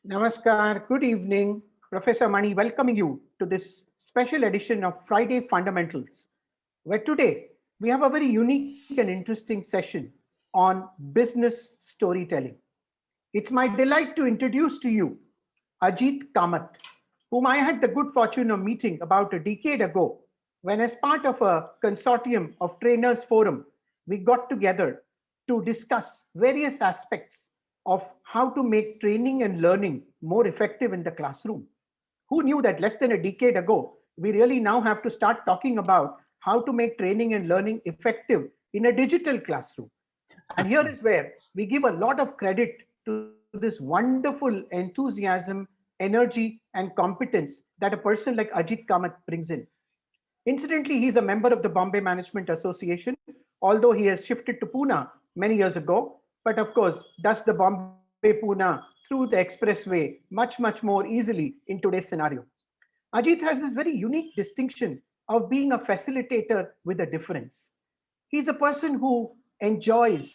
Namaskar, good evening. Professor Mani welcoming you to this special edition of Friday Fundamentals, where today we have a very unique and interesting session on business storytelling. It's my delight to introduce to you Ajit Kamath, whom I had the good fortune of meeting about a decade ago when, as part of a consortium of trainers forum, we got together to discuss various aspects of how to make training and learning more effective in the classroom. Who knew that less than a decade ago, we really now have to start talking about how to make training and learning effective in a digital classroom? And here is where we give a lot of credit to this wonderful enthusiasm, energy, and competence that a person like Ajit Kamath brings in. Incidentally, he's a member of the Bombay Management Association, although he has shifted to Pune many years ago. But of course, does the Bombay Pune through the expressway much more easily in today's scenario. Ajit has this very unique distinction of being a facilitator with a difference. He's a person who enjoys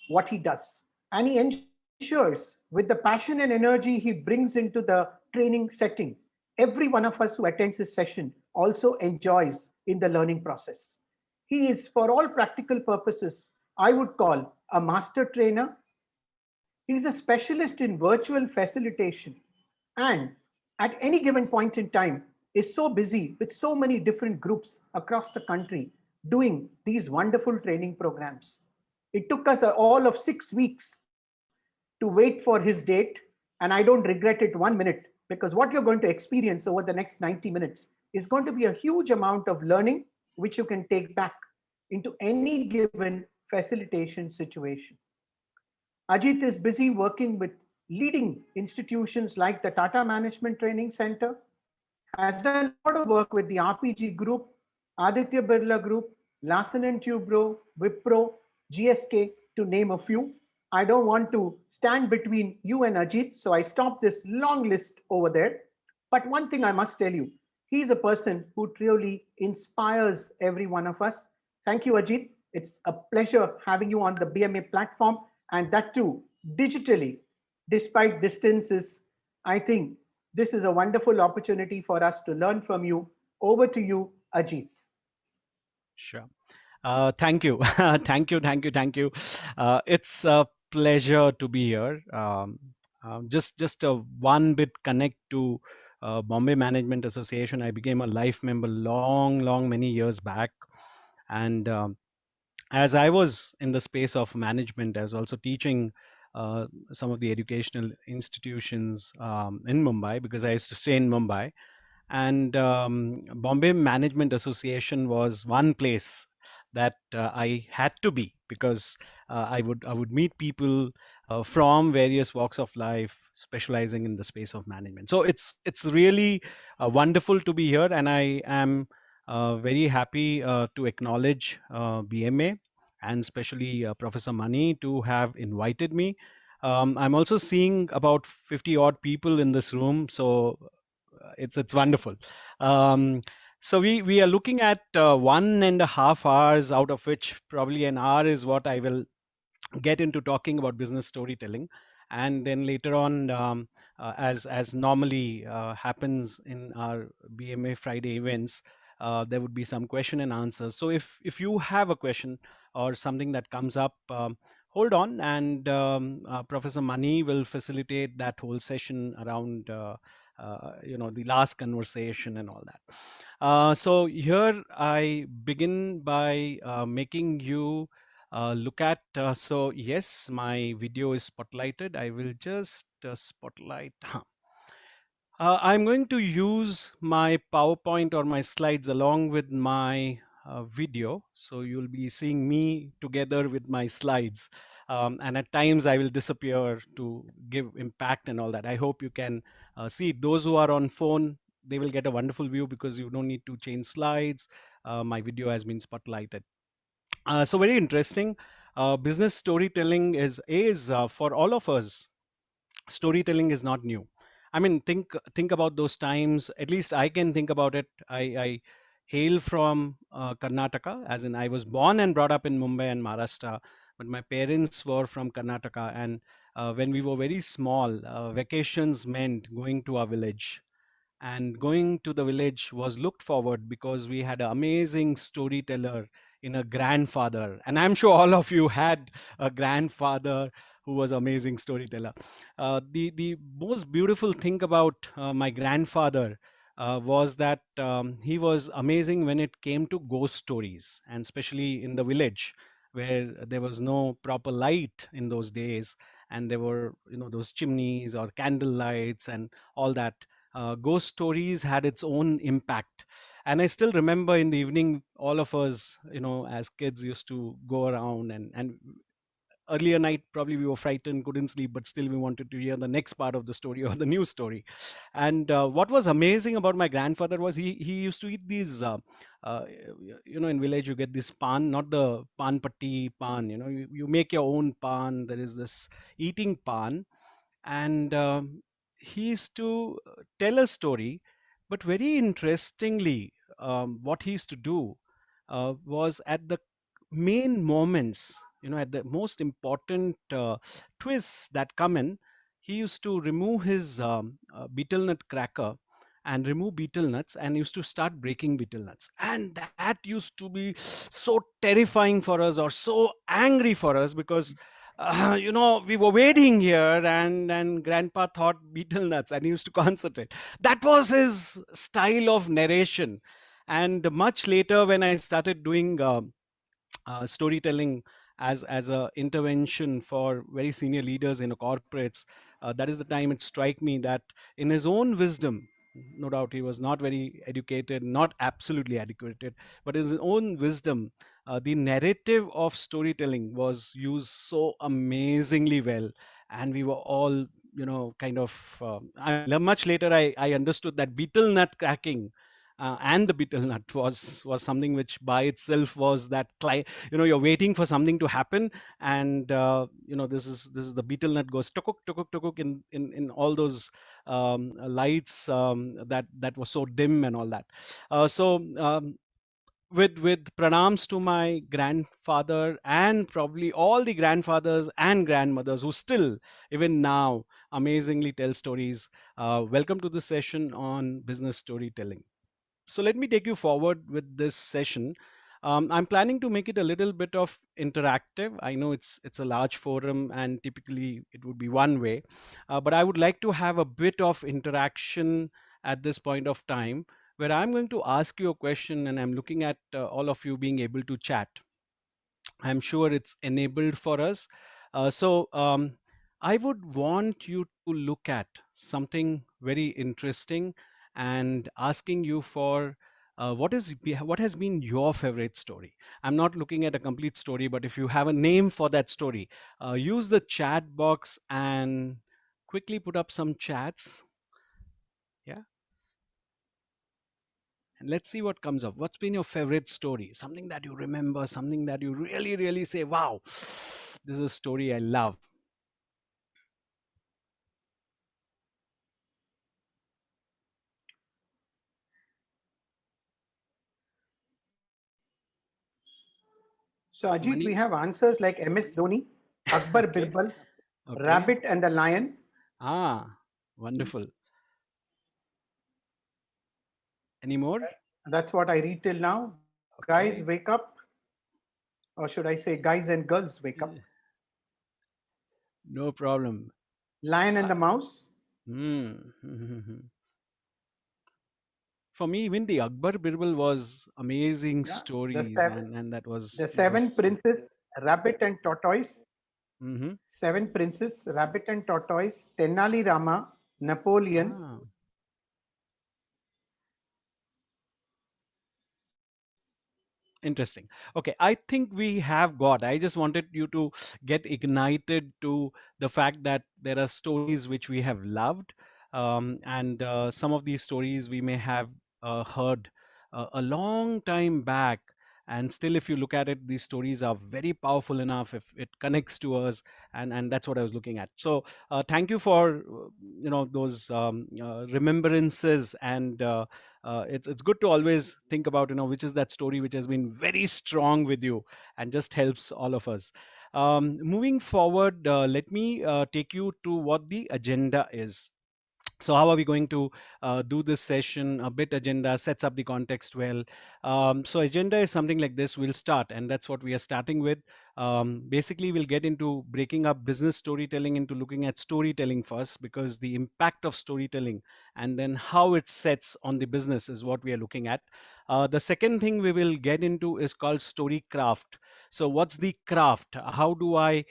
what he does, and he ensures with the passion and energy he brings into the training setting, every one of us who attends his session also enjoys in the learning process. He is, for all practical purposes, I would call a master trainer. He's a specialist in virtual facilitation and at any given point in time is so busy with so many different groups across the country doing these wonderful training programs. It took us all of 6 weeks to wait for his date, and I don't regret it 1 minute because what you're going to experience over the next 90 minutes is going to be a huge amount of learning which you can take back into any given facilitation situation. Ajit is busy working with leading institutions like the Tata Management Training Center, has done a lot of work with the RPG Group, Aditya Birla Group, Larsen and Tubro, Wipro, GSK, to name a few. I don't want to stand between you and Ajit, so I stopped this long list over there. But one thing I must tell you, he's a person who truly inspires every one of us. Thank you, Ajit. It's a pleasure having you on the BMA platform, and that too digitally, despite distances. I think this is a wonderful opportunity for us to learn from you. Over to you, Ajit. Sure. Thank you. Thank you. It's a pleasure to be here. Just a one bit connect to Bombay Management Association. I became a life member long, many years back. And as I was in the space of management, I was also teaching some of the educational institutions in Mumbai because I used to stay in Mumbai. And Bombay Management Association was one place that I had to be because I would meet people from various walks of life specializing in the space of management. So it's really wonderful to be here, and I am very happy to acknowledge BMA and especially Professor Mani to have invited me. I'm also seeing about 50 odd people in this room, so it's wonderful. Um, so we are looking at 1.5 hours, out of which probably an hour is what I will get into talking about business storytelling, and then later on, as normally happens in our BMA Friday events, there would be some question and answers. So if you have a question or something that comes up, hold on, and Professor Mani will facilitate that whole session around the last conversation and all that. So here I begin by making you look at, so yes, my video is spotlighted. I will just spotlight. I'm going to use my PowerPoint or my slides along with my video. So you'll be seeing me together with my slides. And at times I will disappear to give impact and all that. I hope you can see those who are on phone. They will get a wonderful view because you don't need to change slides. My video has been spotlighted. So very interesting. Business storytelling is for all of us. Storytelling is not new. I mean, think about those times. At least I can think about it. I hail from Karnataka, as in I was born and brought up in Mumbai and Maharashtra, but my parents were from Karnataka, and when we were very small, vacations meant going to our village, and going to the village was looked forward because we had an amazing storyteller in a grandfather, and I'm sure all of you had a grandfather who was amazing storyteller. The most beautiful thing about my grandfather was that he was amazing when it came to ghost stories, and especially in the village where there was no proper light in those days, and there were, those chimneys or candle lights and all that. Ghost stories had its own impact. And I still remember in the evening, all of us, as kids, used to go around, and earlier night probably we were frightened, couldn't sleep, but still we wanted to hear the next part of the story or the new story. And what was amazing about my grandfather was he used to eat these uh, in village you get this pan, not the pan patti pan, you make your own pan. There is this eating pan, and he used to tell a story. But very interestingly, what he used to do was at the main moments, at the most important twists that come in, he used to remove his betel nut cracker and remove betel nuts, and used to start breaking betel nuts, and that used to be so terrifying for us, or so angry for us, because we were waiting here, and grandpa thought betel nuts, and he used to concentrate. That was his style of narration. And much later, when I started doing storytelling as a intervention for very senior leaders in corporates, that is the time it struck me that in his own wisdom, no doubt he was not very educated, not absolutely educated, but in his own wisdom, the narrative of storytelling was used so amazingly well. And we were all, kind of much later I understood that betel nut cracking and the betel nut was something which by itself was that you're waiting for something to happen. And this is the betel nut goes tukuk tukuk tukuk in all those lights that was so dim and all that. So with pranams to my grandfather, and probably all the grandfathers and grandmothers who still even now amazingly tell stories, welcome to the session on business storytelling. So let me take you forward with this session. I'm planning to make it a little bit of interactive. I know it's a large forum, and typically it would be one way, but I would like to have a bit of interaction at this point of time, where I'm going to ask you a question, and I'm looking at all of you being able to chat. I'm sure it's enabled for us. So I would want you to look at something very interesting, and asking you for what has been your favorite story. I'm not looking at a complete story, but if you have a name for that story, use the chat box and quickly put up some chats. Yeah. And let's see what comes up. What's been your favorite story? Something that you remember, something that you really, really say, wow, this is a story I love. So, Ajit, we Mani? have answers like MS Dhoni, Akbar Okay. Birbal, Okay. Rabbit and the Lion. Ah, wonderful. Any more? That's what I read till now. Guys, Okay. wake up. Or should I say, guys and girls, wake up. No problem. Lion and Uh, the Mouse. For me, even the Akbar Birbal was amazing Yeah. The stories, seven, and that was the that was seven princes, Rabbit and Tortoise. mm-hmm. Seven princes, Rabbit and Tortoise, Tenali Rama, Napoleon. Ah. Interesting. Okay, I think we have got. I just wanted you to get ignited to the fact that there are stories which we have loved, and some of these stories we may have heard a long time back, and still, if you look at it, these stories are very powerful enough if it connects to us, and that's what I was looking at. So, thank you for those remembrances, and it's good to always think about which is that story which has been very strong with you and just helps all of us. Moving forward, let me take you to what the agenda is. So how are we going to do this session? A bit agenda sets up the context well. So agenda is something like this. We'll start, and that's what we are starting with. Basically, we'll get into breaking up business storytelling into looking at storytelling first, because the impact of storytelling and then how it sets on the business is what we are looking at. The second thing we will get into is called story craft. So what's the craft? How do I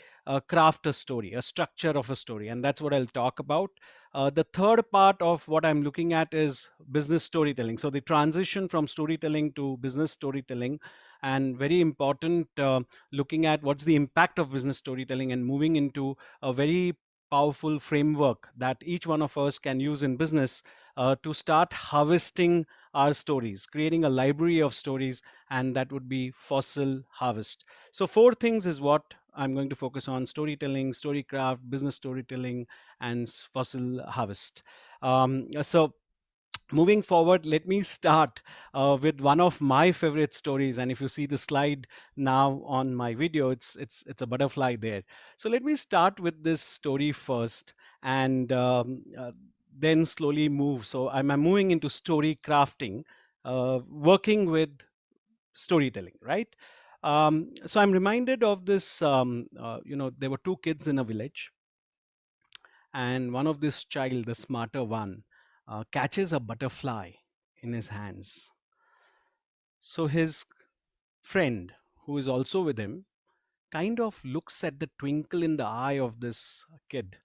craft a story, a structure of a story? And that's what I'll talk about. The third part of what I'm looking at is business storytelling. So the transition from storytelling to business storytelling, and very important, looking at what's the impact of business storytelling and moving into a very powerful framework that each one of us can use in business to start harvesting our stories, creating a library of stories, and that would be fossil harvest. So, four things is what I'm going to focus on: storytelling, storycraft, business storytelling, and fossil harvest. So moving forward, let me start with one of my favorite stories. And if you see the slide now on my video, it's a butterfly there. So let me start with this story first, and then slowly move. So I'm moving into story crafting, working with storytelling, right? So I'm reminded of this. There were two kids in a village, and one of this child, the smarter one, catches a butterfly in his hands. So his friend, who is also with him, kind of looks at the twinkle in the eye of this kid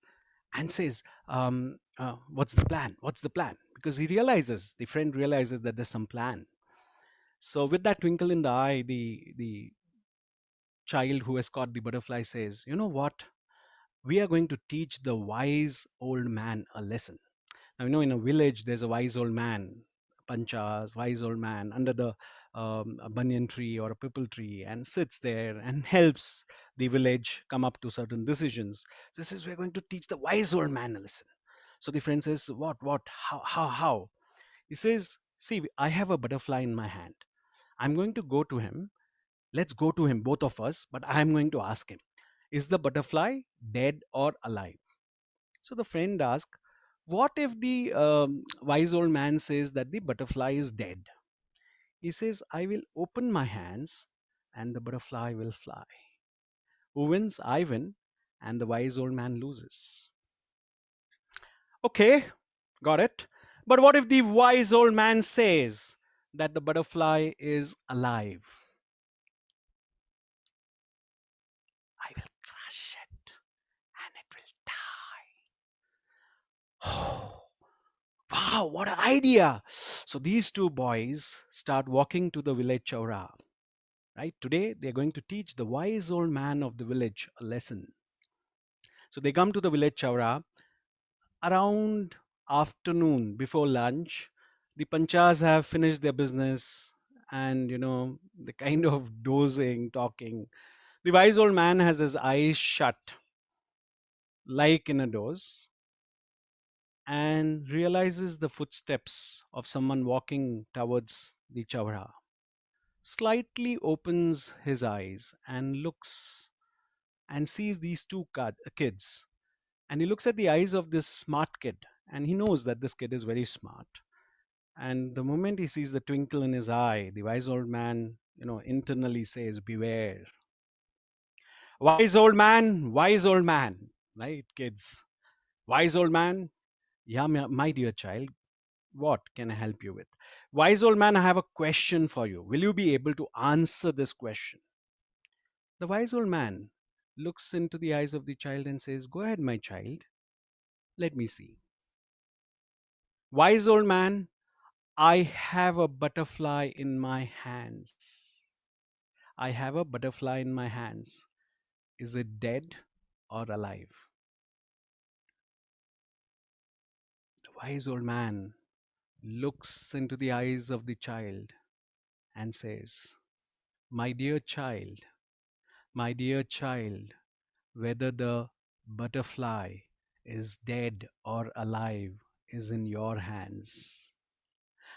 and says, "What's the plan? What's the plan?" Because the friend realizes that there's some plan. So with that twinkle in the eye, the child who has caught the butterfly says, "You know what? We are going to teach the wise old man a lesson." Now, in a village, there's a wise old man, Panchas, wise old man, under the a banyan tree or a pipal tree, and sits there and helps the village come up to certain decisions. This is, we're going to teach the wise old man a lesson. So the friend says, what, how? He says, see, I have a butterfly in my hand. I'm going to go to him. Let's go to him, both of us, but I'm going to ask him, is the butterfly dead or alive? So the friend asked, what if the wise old man says that the butterfly is dead? He says, I will open my hands and the butterfly will fly. Who wins? I win, and the wise old man loses. Okay, got it. But what if the wise old man says that the butterfly is alive? I will crush it and it will die. Wow, what an idea! So these two boys start walking to the village chowra. Right? Today, they're going to teach the wise old man of the village a lesson. So they come to the village chowra around afternoon before lunch. The panchas have finished their business, and the kind of dozing, talking. The wise old man has his eyes shut, like in a doze, and realizes the footsteps of someone walking towards the chowra. Slightly opens his eyes and looks and sees these two kids. And he looks at the eyes of this smart kid, and he knows that this kid is very smart. And the moment he sees the twinkle in his eye, the wise old man, internally says, beware. Wise old man, right, kids? Wise old man, yeah, my dear child, what can I help you with? Wise old man, I have a question for you. Will you be able to answer this question? The wise old man looks into the eyes of the child and says, go ahead, my child. Let me see. Wise old man, I have a butterfly in my hands. I have a butterfly in my hands. Is it dead or alive? The wise old man looks into the eyes of the child and says, my dear child, my dear child, whether the butterfly is dead or alive is in your hands.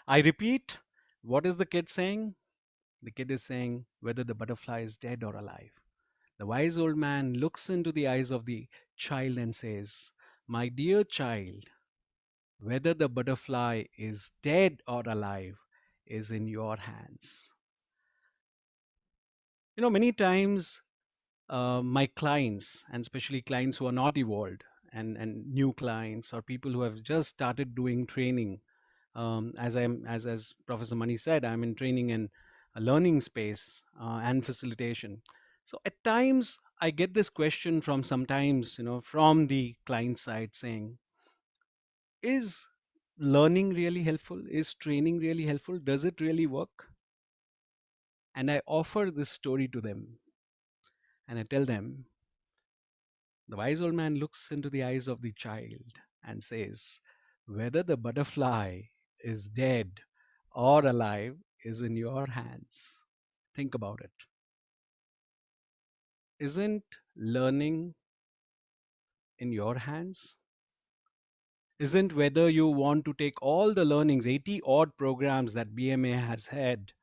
I repeat, what is the kid saying? The kid is saying whether the butterfly is dead or alive. The wise old man looks into the eyes of the child and says, "My dear child, whether the butterfly is dead or alive is in your hands." Many times my clients, and especially clients who are not evolved, and new clients or people who have just started doing training, as Professor Mani said, I'm in training and a learning space and facilitation. So at times I get this question from sometimes, from the client side saying, is learning really helpful? Is training really helpful? Does it really work? And I offer this story to them and I tell them, the wise old man looks into the eyes of the child and says, whether the butterfly is dead or alive is in your hands. Think about it. Isn't learning in your hands? Isn't whether you want to take all the learnings, 80 odd programs that BMA has had,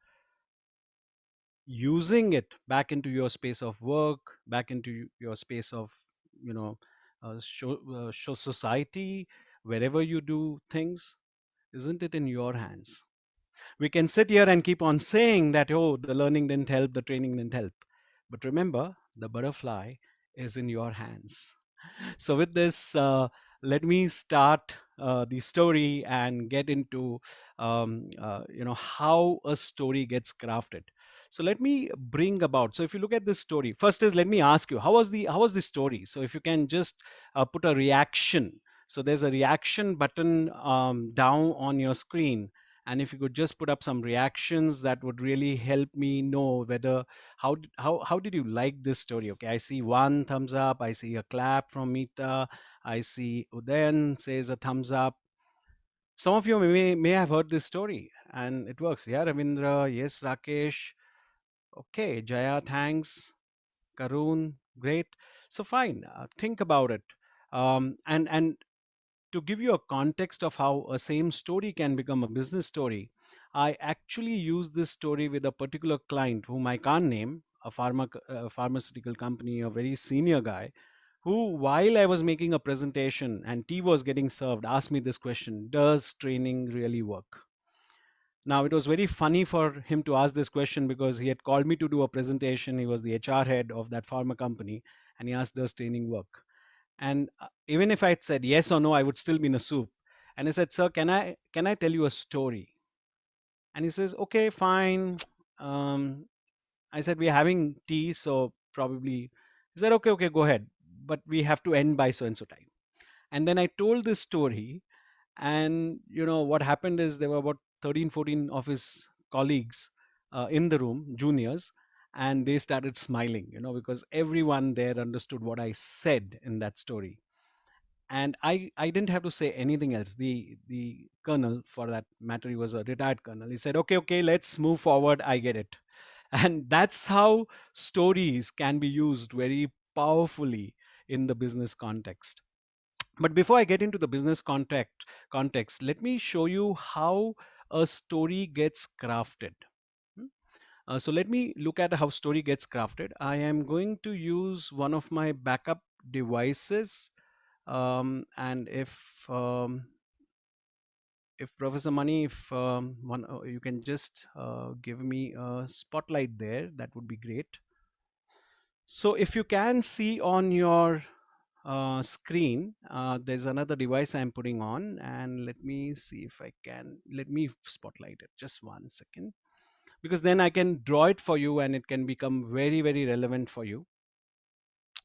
using it back into your space of work, back into your space of, you know, show society, wherever you do things, isn't it in your hands? We can sit here and keep on saying that, oh, the learning didn't help, the training didn't help. But remember, the butterfly is in your hands. So, with this, let me start the story and get into, how a story gets crafted. So, let me bring about. So, if you look at this story, first is, let me ask you, how was the story? So, if you can just put a reaction. So, there's a reaction button down on your screen, and if you could just put up some reactions, that would really help me know whether how did you like this story. Okay, I see one thumbs up, I see a clap from Meeta, I see Udayan says a thumbs up. Some of you may have heard this story and it works. Yeah, Ravindra, yes, Rakesh, okay, Jaya, thanks, Karun, great. So fine, think about it. And to give you a context of how a same story can become a business story, I actually use this story with a particular client whom I can't name, a pharmaceutical company, a very senior guy, who, while I was making a presentation and tea was getting served, asked me this question: does training really work? Now, it was very funny for him to ask this question because he had called me to do a presentation. He was the HR head of that pharma company, and he asked, does training work? And even if I had said yes or no, I would still be in a soup. And I said, sir, can I tell you a story? And he says, okay, fine. um, I said, we're having tea, so probably. He said, okay, okay, go ahead, but we have to end by so and so time. And then I told this story, and what happened is there were about 13, 14 of his colleagues in the room, juniors, and they started smiling, because everyone there understood what I said in that story. And I didn't have to say anything else. The colonel, for that matter, he was a retired colonel, he said, okay, okay, let's move forward, I get it. And that's how stories can be used very powerfully in the business context. But before I get into the business context, let me show you how a story gets crafted. Hmm? So let me look at how story gets crafted. I am going to use one of my backup devices, and if Professor Mani, if you can just give me a spotlight there, that would be great. So if you can see on your screen, there's another device I'm putting on, and let me see if I can. Let me spotlight it. Just 1 second, because then I can draw it for you, and it can become very, very relevant for you.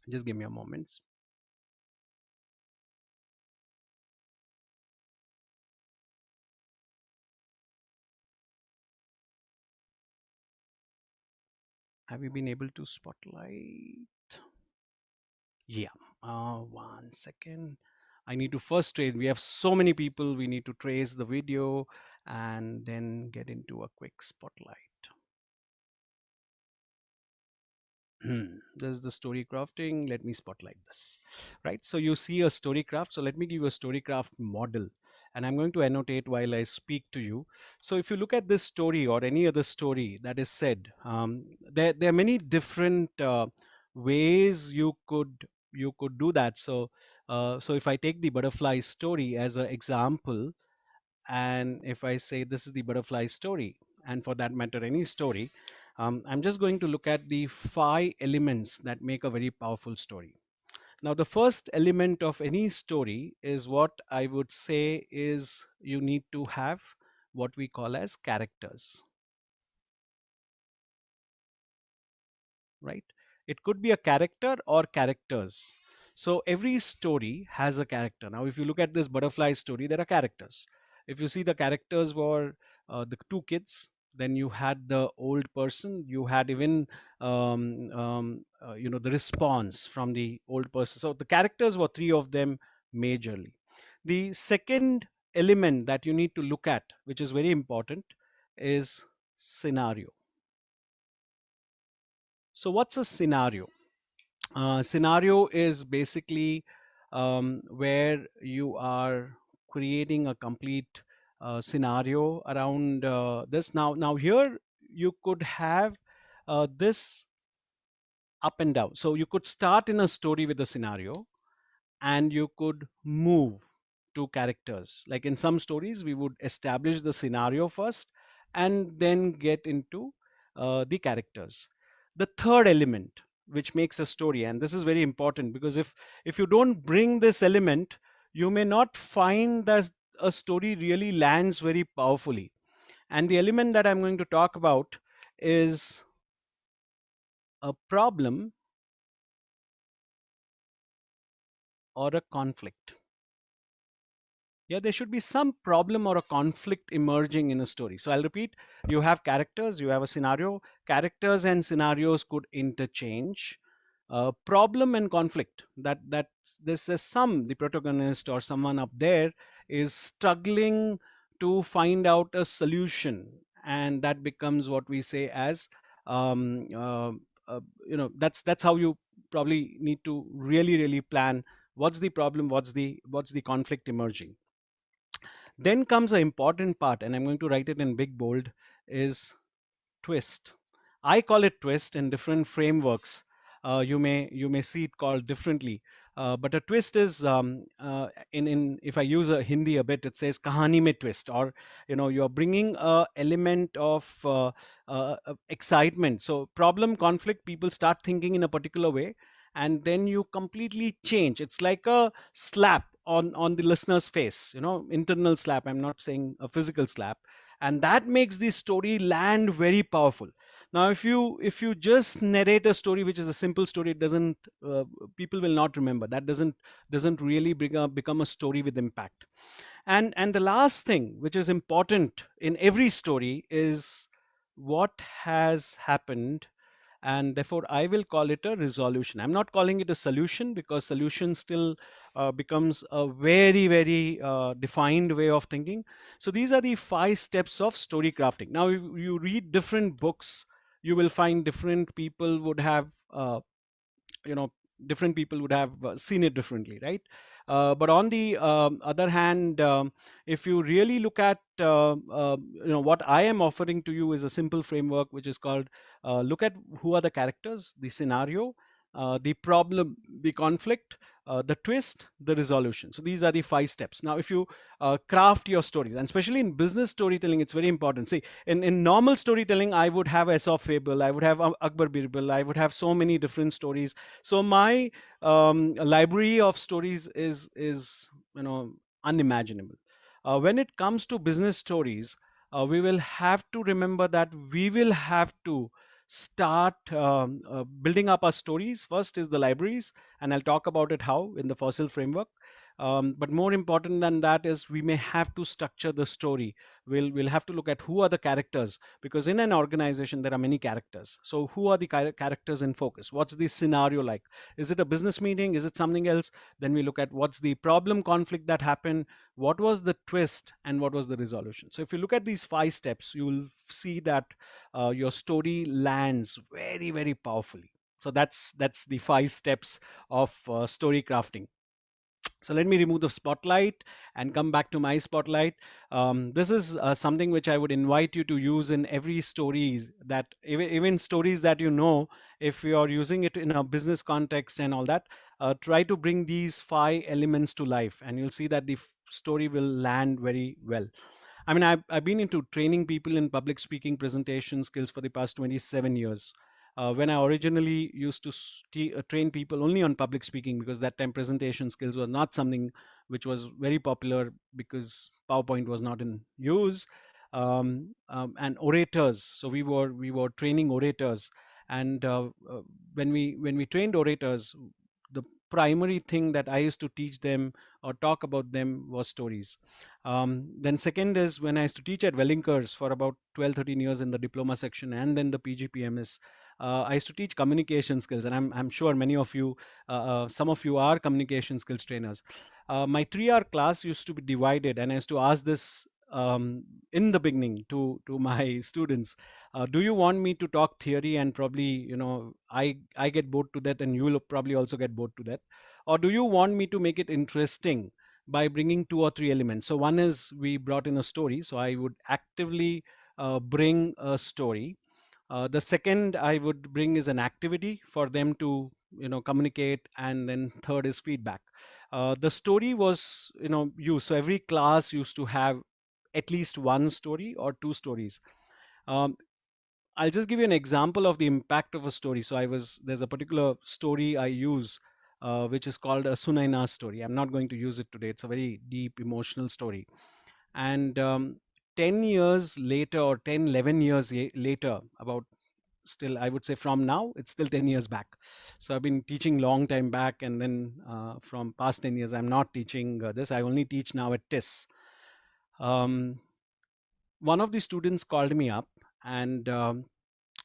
Just give me a moment. Have you been able to spotlight? Yeah. 1 second. I need to first trace. We have so many people. We need to trace the video and then get into a quick spotlight. This is the story crafting. Let me spotlight this. Right. So you see a story craft. So let me give you a story craft model. And I'm going to annotate while I speak to you. So if you look at this story or any other story that is said, there are many different ways you could do that. So if I take the butterfly story as an example, and if I say this is the butterfly story, and for that matter any story, I'm just going to look at the 5 elements that make a very powerful story. Now, the first element of any story is what I would say is you need to have what we call as characters, right? It could be a character or characters. So every story has a character. Now, if you look at this butterfly story, there are characters. If you see, the characters were the two kids, then you had the old person, you had even the response from the old person. So the characters were three of them majorly. The second element that you need to look at, which is very important, is scenario. So what's a scenario? Scenario is basically where you are creating a complete scenario around this. Now here you could have this up and down. So you could start in a story with a scenario, and you could move to characters. Like in some stories, we would establish the scenario first and then get into the characters. The third element which makes a story, and this is very important, because if you don't bring this element, you may not find that a story really lands very powerfully. And the element that I'm going to talk about is a problem or a conflict. Yeah, there should be some problem or a conflict emerging in a story. So I'll repeat: you have characters, you have a scenario. Characters and scenarios could interchange. Problem and conflict, that this is some the protagonist or someone up there is struggling to find out a solution, and that becomes what we say as um, uh, that's how you probably need to really plan what's the problem, what's the conflict emerging. Then comes an important part, and I'm going to write it in big bold, is twist. I call it twist. In different frameworks, you may see it called differently. But a twist is in if I use a Hindi a bit, it says kahani mein twist, or you're bringing a element of excitement. So problem, conflict, people start thinking in a particular way, and then you completely change. It's like a slap on the listener's face, internal slap. I'm not saying a physical slap, and that makes the story land very powerful. Now if you just narrate a story which is a simple story, it doesn't people will not remember. That doesn't really become a story with impact. And the last thing which is important in every story is what has happened, and therefore I will call it a resolution. I'm not calling it a solution, because solution still becomes a very defined way of thinking. So these are the 5 steps of story crafting. Now if you read different books, you will find different people would have you know different people would have seen it differently, right? But on the other hand, if you really look at what I am offering to you is a simple framework which is called look at who are the characters, the scenario, the problem, the conflict, the twist, the resolution. So these are the 5 steps. Now if you craft your stories, and especially in business storytelling, it's very important. See, in normal storytelling, I would have Aesop fable, I would have Akbar Birbal, I would have so many different stories. So my library of stories is unimaginable. When it comes to business stories, we will have to remember that we will have to start building up our stories. First is the libraries, and I'll talk about it how in the fossil framework. But more important than that is we may have to structure the story. We'll have to look at who are the characters, because in an organization there are many characters. So who are the characters in focus? What's the scenario like? Is it a business meeting? Is it something else? Then we look at what's the problem, conflict that happened, what was the twist, and what was the resolution. So if you look at these 5 steps, you will see that your story lands very powerfully. So that's the 5 steps of story crafting. So let me remove the spotlight and come back to my spotlight. This is something which I would invite you to use in every stories that even stories that you know, if you're using it in a business context and all that, try to bring these 5 elements to life and you'll see that the story will land very well. I mean, I've been into training people in public speaking presentation skills for the past 27 years. When I originally used to train people only on public speaking, because that time presentation skills were not something which was very popular because PowerPoint was not in use, and orators. So we were training orators, and when we trained orators, the primary thing that I used to teach them or talk about them was stories. Then second is when I used to teach at Wellinkers for about 12, 13 years in the diploma section and then the PGPMS. I used to teach communication skills, and I'm sure many of you, some of you are communication skills trainers. My 3-hour class used to be divided, and I used to ask this in the beginning to my students: do you want me to talk theory and probably I get bored to that, and you will probably also get bored to that, or do you want me to make it interesting by bringing 2 or 3 elements? So one is we brought in a story, so I would actively bring a story. The second I would bring is an activity for them to communicate, and then third is feedback. The story was used, so every class used to have at least one story or 2 stories. um, I'll just give you an example of the impact of a story. So there's a particular story I use, which is called a Sunaina story. I'm not going to use it today. It's a very deep emotional story. And 10 years later, or 10, 11 years later, about, still I would say from now, it's still 10 years back. So I've been teaching long time back, and then from past 10 years, I'm not teaching this. I only teach now at TIS. Um, One of the students called me up, and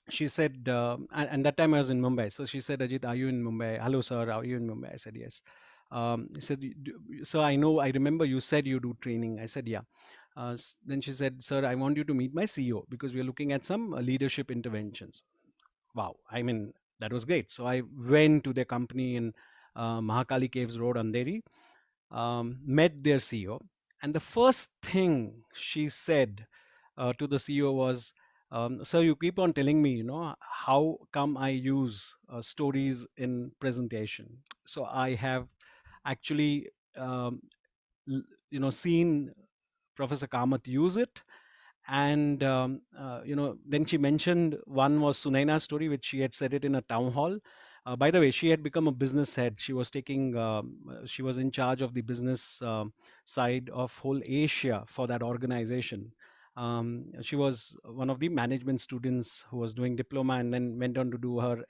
she said, and that time I was in Mumbai. So she said, Ajit, are you in Mumbai? Hello, sir. Are you in Mumbai? I said, yes. He said, so I remember you said you do training. I said, yeah. Then she said, sir, I want you to meet my CEO because we're looking at some leadership interventions. Wow. I mean, that was great. So I went to their company in Mahakali Caves Road, Andheri, met their CEO. And the first thing she said to the CEO was, sir, you keep on telling me, how come I use stories in presentation? So I have actually, seen Professor Kamath use it. And then she mentioned one was Sunaina's story, which she had said it in a town hall. By the way, she had become a business head. She was she was in charge of the business side of whole Asia for that organization. She was one of the management students who was doing diploma and then went on to do her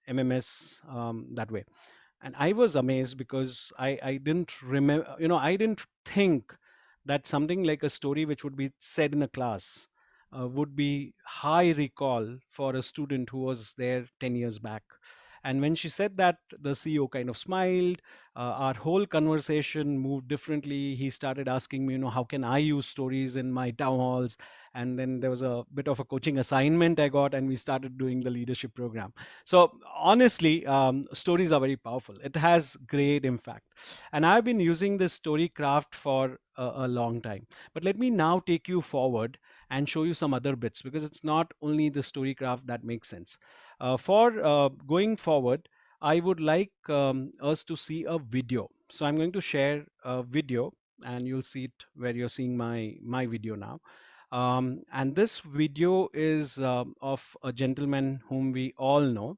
MMS that way. And I was amazed because I didn't remember, I didn't think that something like a story which would be said in a class would be high recall for a student who was there 10 years back. And when she said that, the CEO kind of smiled. Our whole conversation moved differently. He started asking me, how can I use stories in my town halls? And then there was a bit of a coaching assignment I got, and we started doing the leadership program. So honestly, stories are very powerful. It has great impact. And I've been using this story craft for a long time. But let me now take you forward and show you some other bits, because it's not only the story craft that makes sense. For going forward, I would like us to see a video. So I'm going to share a video, and you'll see it where you're seeing my video now. And this video is of a gentleman whom we all know.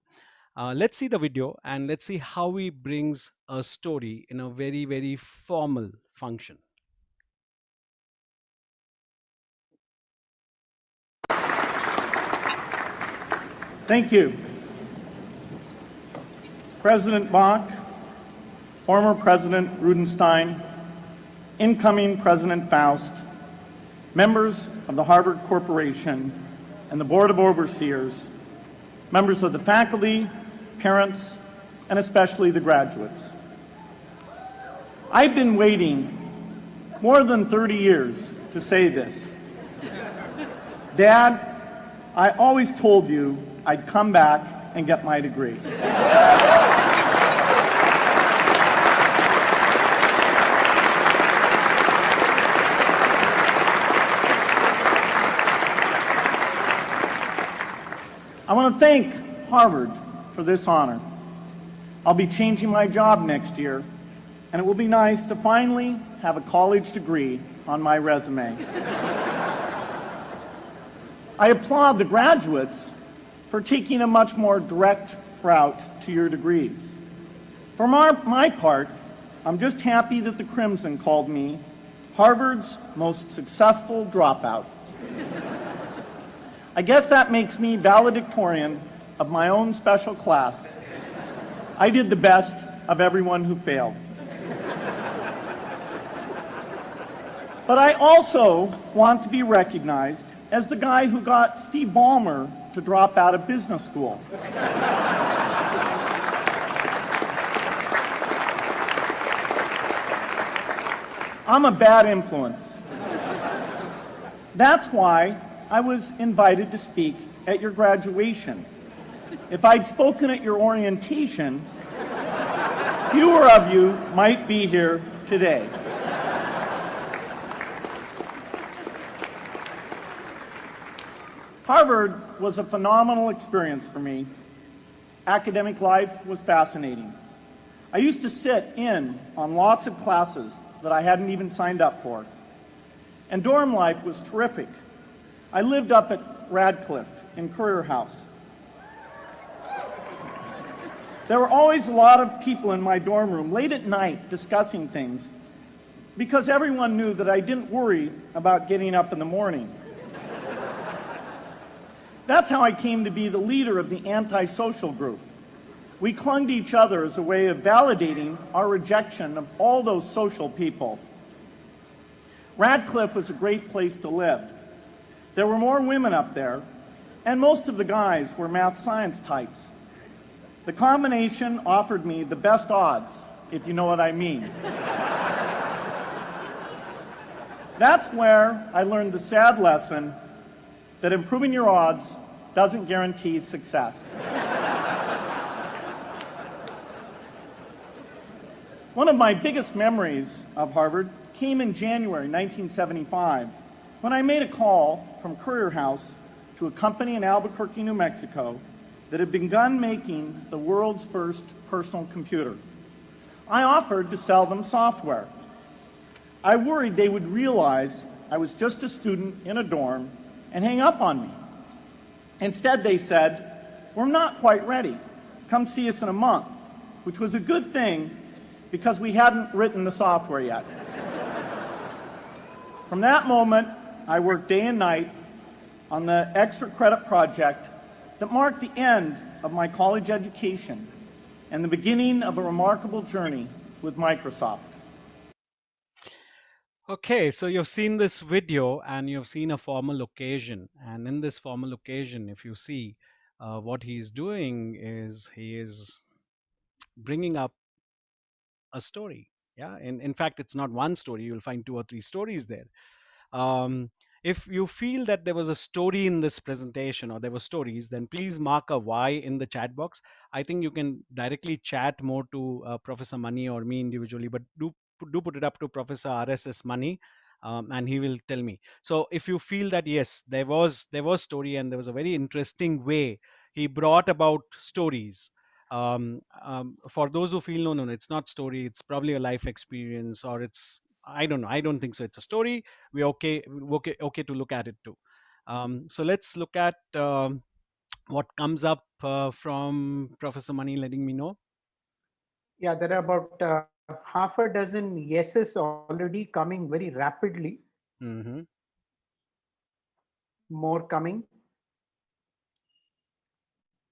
Let's see the video and let's see how he brings a story in a very, very formal function. Thank you. President Bach, former President Rudenstein, incoming President Faust, members of the Harvard Corporation and the Board of Overseers, members of the faculty, parents, and especially the graduates. I've been waiting more than 30 years to say this. Dad, I always told you I'd come back and get my degree. I want to thank Harvard for this honor. I'll be changing my job next year, and it will be nice to finally have a college degree on my resume. I applaud the graduates for taking a much more direct route to your degrees. For my part, I'm just happy that the Crimson called me Harvard's most successful dropout. I guess that makes me valedictorian of my own special class. I did the best of everyone who failed. But I also want to be recognized as the guy who got Steve Ballmer to drop out of business school. I'm a bad influence. That's why I was invited to speak at your graduation. If I'd spoken at your orientation, fewer of you might be here today. Harvard was a phenomenal experience for me. Academic life was fascinating. I used to sit in on lots of classes that I hadn't even signed up for. And dorm life was terrific. I lived up at Radcliffe in Currier House. There were always a lot of people in my dorm room late at night discussing things because everyone knew that I didn't worry about getting up in the morning. That's how I came to be the leader of the antisocial group. We clung to each other as a way of validating our rejection of all those social people. Radcliffe was a great place to live. There were more women up there, and most of the guys were math science types. The combination offered me the best odds, if you know what I mean. That's where I learned the sad lesson that improving your odds doesn't guarantee success. One of my biggest memories of Harvard came in January 1975 when I made a call from Currier House to a company in Albuquerque, New Mexico that had begun making the world's first personal computer. I offered to sell them software. I worried they would realize I was just a student in a dorm and hang up on me. Instead, they said, "We're not quite ready. Come see us in a month," which was a good thing because we hadn't written the software yet. From that moment, I worked day and night on the extra credit project that marked the end of my college education and the beginning of a remarkable journey with Microsoft. Okay, so you've seen this video and you've seen a formal occasion. And in this formal occasion, if you see what he's doing is he is bringing up a story. Yeah, in fact, it's not one story. You'll find 2 or 3 stories there. If you feel that there was a story in this presentation or there were stories, then please mark a Y in the chat box. I think you can directly chat more to Professor Mani or me individually, but do put it up to Professor RSS Mani, and he will tell me. So if you feel that yes, there was story and there was a very interesting way he brought about stories. For those who feel no, it's not story, it's probably a life experience, or it's I don't know. I don't think so. It's a story. We're okay to look at it too. So let's look at what comes up from Professor Mani letting me know. Yeah, there are about half a dozen yeses already coming very rapidly. Mm-hmm. More coming.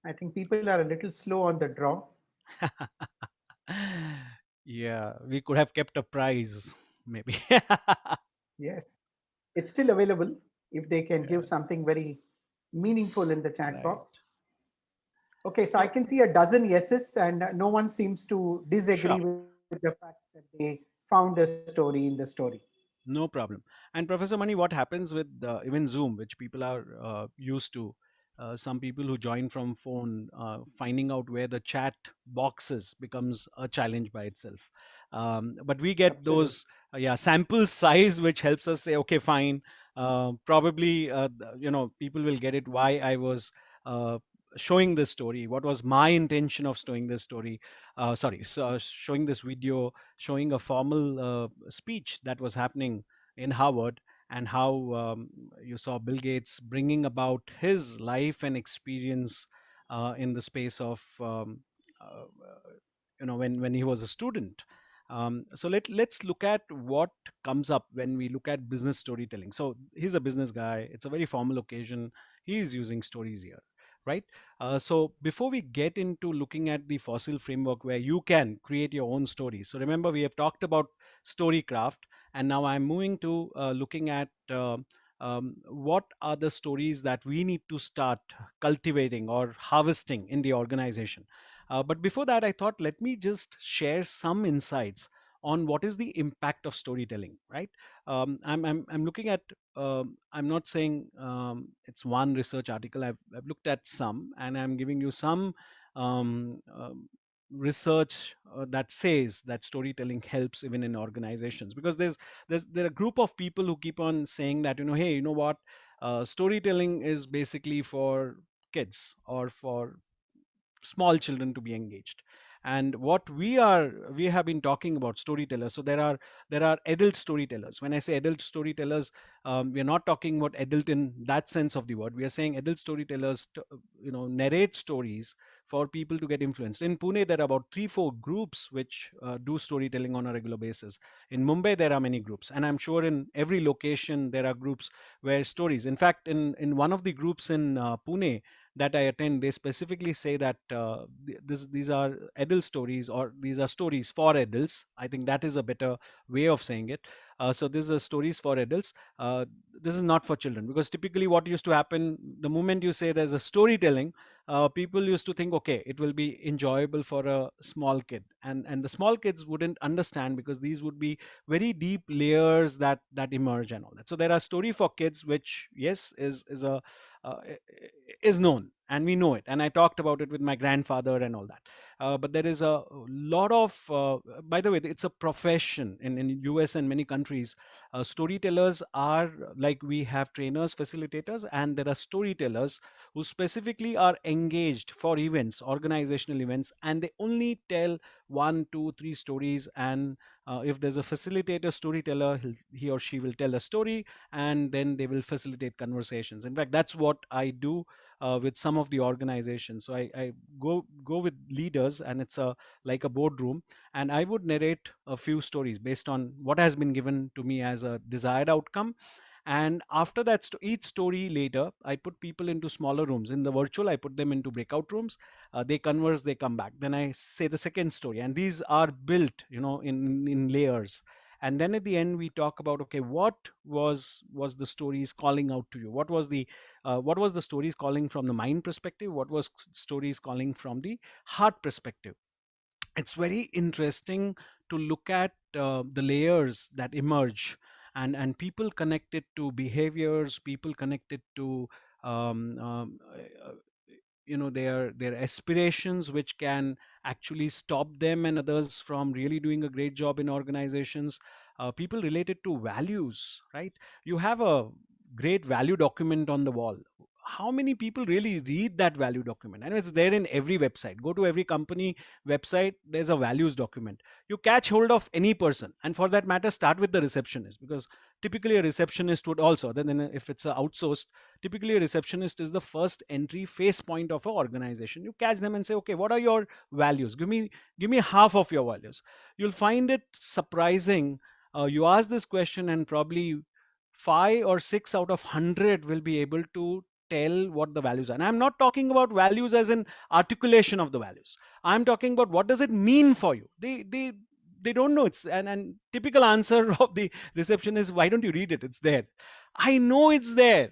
I think people are a little slow on the draw. Yeah, we could have kept a prize, maybe. Yes, it's still available if they can give something very meaningful in the chat Right. box. Okay, so I can see a dozen yeses, and no one seems to disagree Sure. with the fact that they found a story in the story. No problem. And Professor Mani, what happens with even Zoom, which people are used to? Some people who join from phone, finding out where the chat box is becomes a challenge by itself. But we get Absolutely. those, sample size, which helps us say, okay, fine. Probably, people will get it. Why I was showing this story, what was my intention of showing this story, showing this video, showing a formal speech that was happening in Harvard, and how you saw Bill Gates bringing about his life and experience in the space of uh, when he was a student. So let's look at what comes up when we look at business storytelling. So he's a business guy. It's a very formal occasion. He is using stories here, right? So before we get into looking at the fossil framework where you can create your own stories, so remember we have talked about storycraft, and now I'm moving to looking at what are the stories that we need to start cultivating or harvesting in the organization. But before that, I thought let me just share some insights on what is the impact of storytelling, right? I'm looking at, I'm not saying it's one research article. I've looked at some, and I'm giving you some um, research that says that storytelling helps even in organizations, because there are a group of people who keep on saying that, hey, you know what, storytelling is basically for kids or for small children to be engaged. And what we have been talking about storytellers. So there are adult storytellers. When I say adult storytellers, we are not talking about adult in that sense of the word. We are saying adult storytellers narrate stories for people to get influenced. In Pune, there are about 3-4 groups which do storytelling on a regular basis. In Mumbai, there are many groups, and I'm sure in every location there are groups where stories. In fact, in one of the groups in Pune that I attend, they specifically say that these are adult stories, or these are stories for adults. I think that is a better way of saying it. So these are stories for adults. This is not for children, because typically what used to happen, the moment you say there's a storytelling, people used to think, okay, it will be enjoyable for a small kid, and the small kids wouldn't understand, because these would be very deep layers that emerge and all that. So there are story for kids, which yes uh, is known, and we know it, and I talked about it with my grandfather and all that. But there is a lot of by the way, it's a profession in US and many countries. Storytellers are, like, we have trainers, facilitators, and there are storytellers who specifically are engaged for events, organizational events, and they only tell 1, 2, 3 stories. And if there's a facilitator storyteller, he or she will tell a story, and then they will facilitate conversations. In fact, that's what I do with some of the organizations. So I go with leaders, and it's a like a boardroom, and I would narrate a few stories based on what has been given to me as a desired outcome. And after that, each story later, I put people into smaller rooms. In the virtual, I put them into breakout rooms. They converse, they come back. Then I say the second story, and these are built, in layers. And then at the end, we talk about, okay, what was the stories calling out to you? What was the stories calling from the mind perspective? What was stories calling from the heart perspective? It's very interesting to look at the layers that emerge, and people connected to behaviors, people connected to um, um, uh, their aspirations, which can actually stop them and others from really doing a great job in organizations. People related to values, right? You have a great value document on the wall. How many people really read that value document? I know it's there in every website. Go to every company website, there's a values document. You catch hold of any person, and for that matter, start with the receptionist, because typically a receptionist would also, other than if it's outsourced, typically a receptionist is the first entry face point of an organization. You catch them and say, okay, what are your values? Give me half of your values. You'll find it surprising. You ask this question, and probably 5 or 6 out of 100 will be able to tell what the values are. And I'm not talking about values as in articulation of the values. I'm talking about what does it mean for you. They don't know. It's and typical answer of the reception is, why don't you read it? It's there. I know it's there,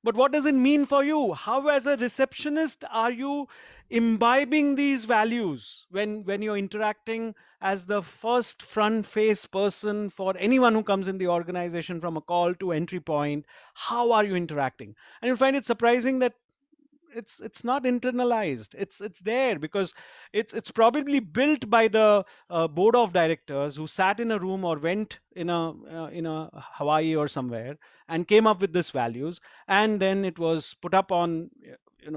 but what does it mean for you? How, as a receptionist, are you imbibing these values when you're interacting as the first front face person for anyone who comes in the organization, from a call to entry point? How are you interacting? And you'll find it surprising that it's not internalized. It's there because it's probably built by the board of directors who sat in a room or went in a Hawaii or somewhere and came up with these values, and then it was put up on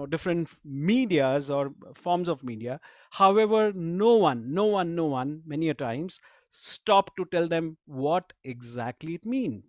different medias or forms of media. However, no one many a times stop to tell them what exactly it means.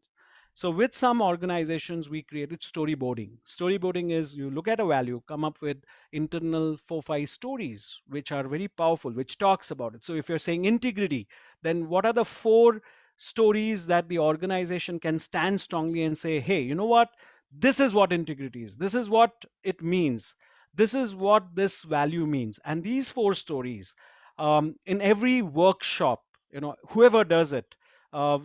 So with some organizations, we created storyboarding. Storyboarding is you look at a value, come up with internal 4 5 stories which are very powerful, which talks about it. So if you're saying integrity, then what are the 4 stories that the organization can stand strongly and say, hey, you know what, this is what integrity is, this is what it means, this is what this value means. And these 4 stories, in every workshop, whoever does it,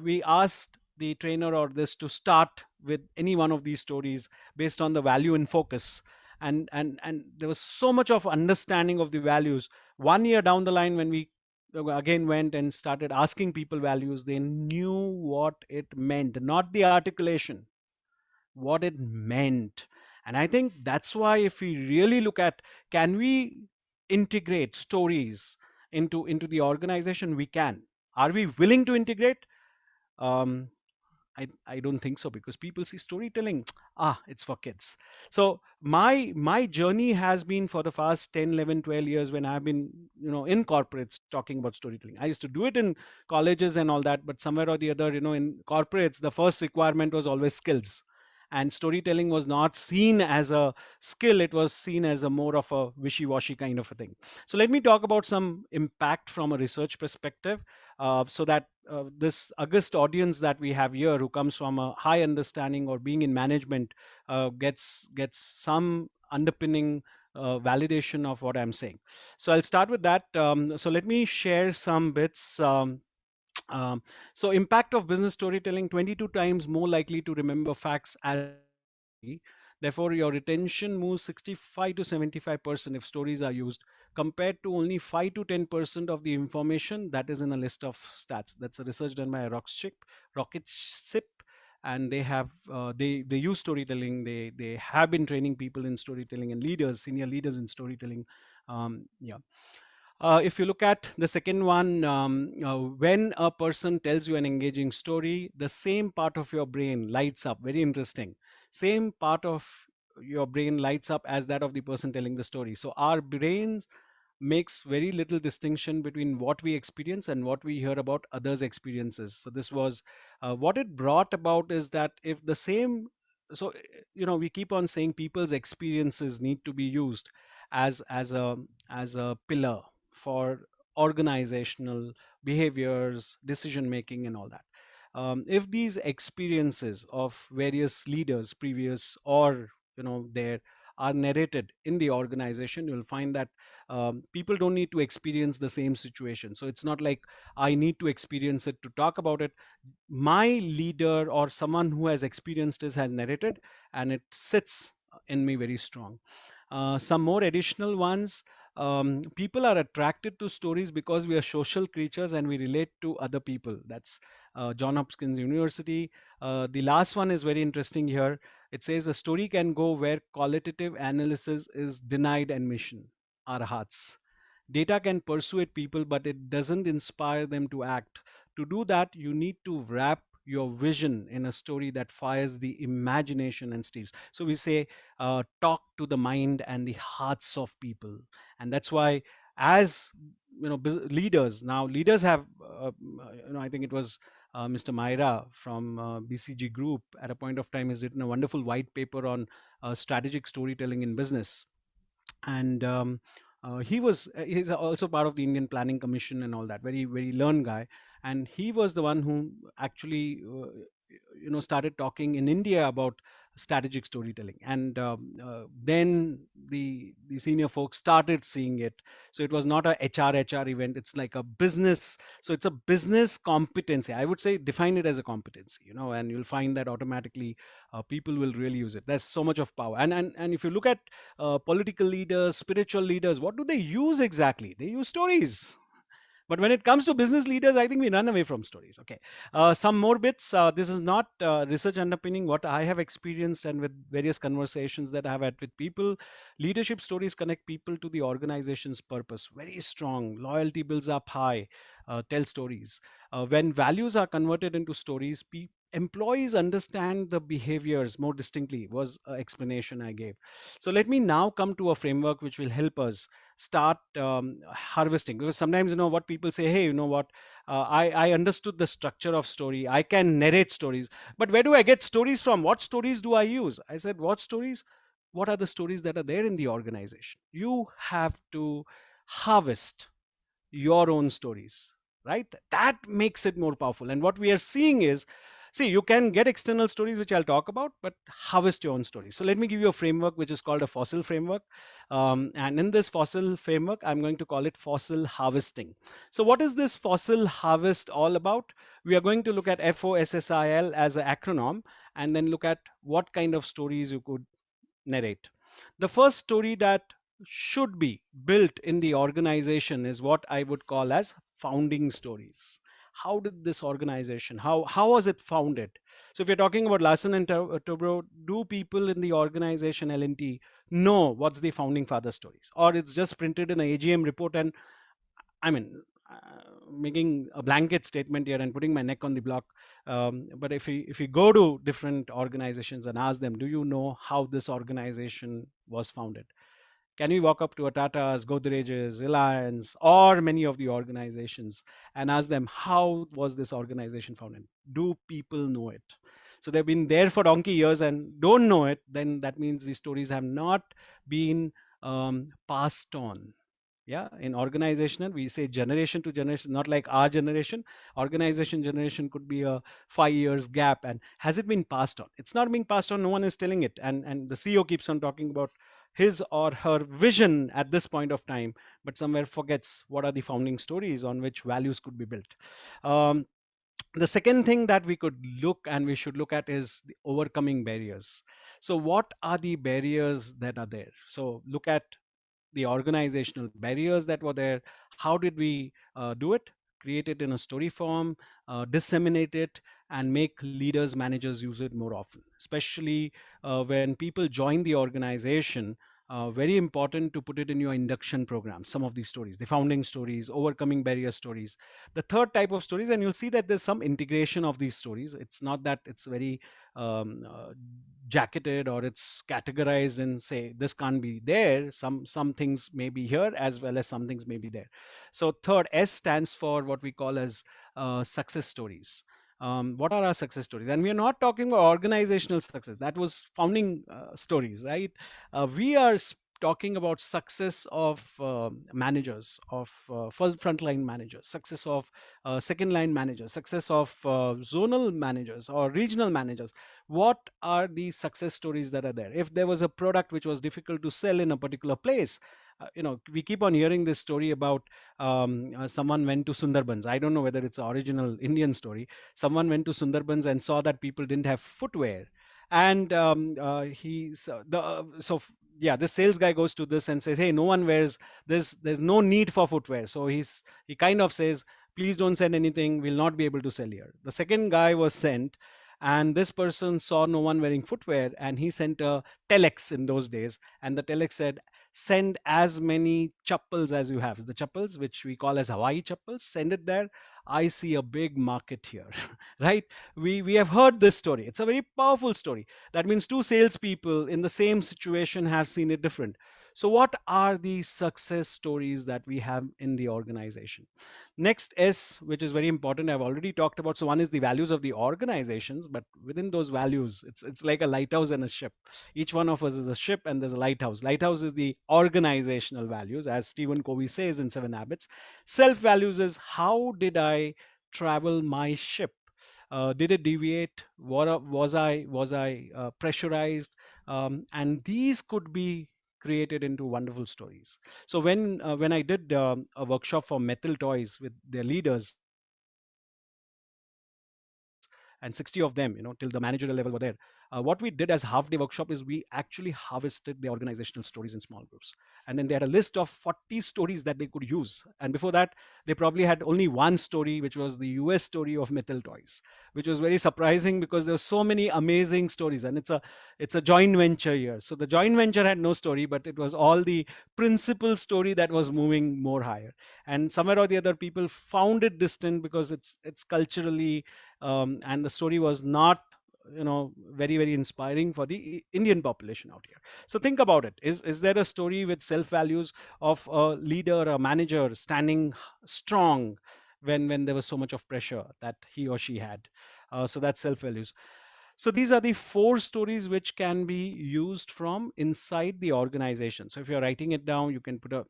we asked the trainer or this to start with any one of these stories based on the value in focus. And there was so much of understanding of the values. 1 year down the line, when we again went and started asking people values, they knew what it meant, not the articulation, what it meant. And I think that's why, if we really look at, can we integrate stories into the organization, we can. Are we willing to integrate? um, I don't think so, because people see storytelling, it's for kids. So my journey has been for the past 10, 11, 12 years, when I've been in corporates talking about storytelling. I used to do it in colleges and all that, but somewhere or the other, in corporates, the first requirement was always skills, and storytelling was not seen as a skill, it was seen as a more of a wishy-washy kind of a thing. So let me talk about some impact from a research perspective, so that this august audience that we have here, who comes from a high understanding or being in management, gets some underpinning validation of what I'm saying. So I'll start with that. So let me share some bits. Um, so impact of business storytelling: 22 times more likely to remember facts as story. Therefore, your retention moves 65 to 75% if stories are used, compared to only 5 to 10% of the information that is in a list of stats. That's a research done by Rocket Ship, and they have they use storytelling. They have been training people in storytelling and senior leaders in storytelling. Yeah. If you look at the second one, when a person tells you an engaging story, the same part of your brain lights up. Very interesting. Same part of your brain lights up as that of the person telling the story. So our brains makes very little distinction between what we experience and what we hear about others' experiences. So this was what it brought about, is that if the same, so we keep on saying people's experiences need to be used as a pillar for organizational behaviors, decision making, and all that. If these experiences of various leaders, previous or there, are narrated in the organization, you'll find that people don't need to experience the same situation. So it's not like I need to experience it to talk about it. My leader or someone who has experienced this has narrated, and it sits in me very strong. Some more additional ones. People are attracted to stories because we are social creatures and we relate to other people. That's John Hopkins University. The last one is very interesting here. It says a story can go where qualitative analysis is denied admission. Our hearts. Data can persuade people, but it doesn't inspire them to act. To do that, you need to wrap your vision in a story that fires the imagination and steals. So we say, talk to the mind and the hearts of people. And that's why, as leaders, now leaders have, I think it was Mr. Myra from BCG Group at a point of time has written a wonderful white paper on strategic storytelling in business. And he's also part of the Indian Planning Commission and all that. Very very learned guy, and he was the one who actually started talking in India about strategic storytelling. And then the senior folks started seeing it. So it was not a HR event, it's like a business. So it's a business competency, I would say. Define it as a competency, and you'll find that automatically people will really use it. There's so much of power. And if you look at political leaders, spiritual leaders, what do they use exactly? They use stories. But when it comes to business leaders, I think we run away from stories. Okay. Some more bits. This is not research underpinning, what I have experienced and with various conversations that I have had with people. Leadership stories connect people to the organization's purpose. Very strong. Loyalty builds up high. Tell stories. When values are converted into stories, employees understand the behaviors more distinctly was an explanation I gave. So let me now come to a framework which will help us start harvesting, because sometimes what people say, hey, what, I understood the structure of story, I can narrate stories, but where do I get stories from? What stories do I use? I said, what stories? What are the stories that are there in the organization? You have to harvest your own stories, right? That makes it more powerful. And what we are seeing is, see, you can get external stories, which I'll talk about, but harvest your own stories. So let me give you a framework which is called a fossil framework. And in this fossil framework, I'm going to call it fossil harvesting. So what is this fossil harvest all about? We are going to look at FOSSIL as an acronym, and then look at what kind of stories you could narrate. The first story that should be built in the organization is what I would call as founding stories. How did this organization, how was it founded? So if you're talking about Larsen and Toubro, do people in the organization L&T know what's the founding father stories, or it's just printed in an AGM report? And I mean, making a blanket statement here and putting my neck on the block. But if we go to different organizations and ask them, do you know how this organization was founded? Can we walk up to a Tata's, Godrej's, Reliance, or many of the organizations and ask them, how was this organization founded? Do people know it? So they've been there for donkey years and don't know it, then that means these stories have not been passed on. Yeah, in organizational we say generation to generation, not like our generation. Organization generation could be a 5 years gap. And has it been passed on? It's not being passed on. No one is telling it. And the CEO keeps on talking about his or her vision at this point of time, but somewhere forgets what are the founding stories on which values could be built. The second thing that we could look and we should look at is the overcoming barriers. So what are the barriers that are there? So look at the organizational barriers that were there. How did we do it? Create it in a story form, disseminate it, and make leaders, managers use it more often, especially when people join the organization. Very important to put it in your induction program. Some of these stories, the founding stories, overcoming barrier stories. The third type of stories, and you'll see that there's some integration of these stories. It's not that it's very jacketed or it's categorized and say this can't be there. Some things may be here as well as some things may be there. So third, S stands for what we call as success stories. What are our success stories? And we are not talking about organizational success. That was founding stories, right? We are talking about success of managers, of frontline managers, success of second line managers, success of zonal managers or regional managers. What are the success stories that are there? If there was a product which was difficult to sell in a particular place, we keep on hearing this story about someone went to Sundarbans. I don't know whether it's an original Indian story. Someone went to Sundarbans and saw that people didn't have footwear, and yeah, the sales guy goes to this and says, hey, no one wears this, there's no need for footwear. So he kind of says, please don't send anything, we'll not be able to sell here. The second guy was sent, and this person saw no one wearing footwear, and he sent a telex in those days, and the telex said, send as many chappals as you have. The chappals, which we call as Hawaii chappals, send it there. I see a big market here. Right? We have heard this story. It's a very powerful story. That means two salespeople in the same situation have seen it different. So what are the success stories that we have in the organization? Next, S, which is very important, I've already talked about. So one is the values of the organizations, but within those values, it's like a lighthouse and a ship. Each one of us is a ship and there's a lighthouse. Lighthouse is the organizational values, as Stephen Covey says in 7 Habits. Self values is, how did I travel my ship? Did it deviate? Was I pressurized? And these could be created into wonderful stories. So when I did a workshop for Metal Toys with their leaders, and 60 of them, till the managerial level were there, what we did as half day workshop is we actually harvested the organizational stories in small groups, and then they had a list of 40 stories that they could use. And before that, they probably had only one story, which was the US story of Mattel toys, which was very surprising because there were so many amazing stories, and it's a joint venture here. So the joint venture had no story, but it was all the principal story that was moving more higher. And somewhere or the other, people found it distant because it's culturally, and the story was not, very very inspiring for the Indian population out here. So think about it. Is there a story with self values of a leader, a manager standing strong when there was so much of pressure that he or she had? So that's self values. So these are the four stories which can be used from inside the organization. So if you're writing it down, you can put a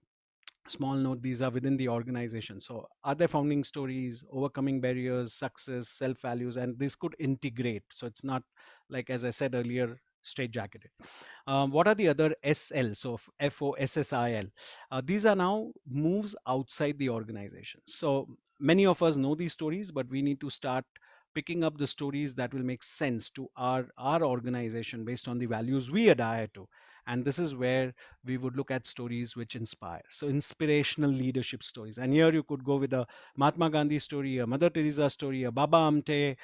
small note. These are within the organization. So are there founding stories, overcoming barriers, success, self values, and this could integrate. So it's not like, as I said earlier, straight jacketed. What are the other SL? So FOSSIL. These are now moves outside the organization. So many of us know these stories, but we need to start picking up the stories that will make sense to our organization based on the values we adhere to. And this is where we would look at stories which inspire. So inspirational leadership stories. And here you could go with a Mahatma Gandhi story, a Mother Teresa story, a Baba Amte.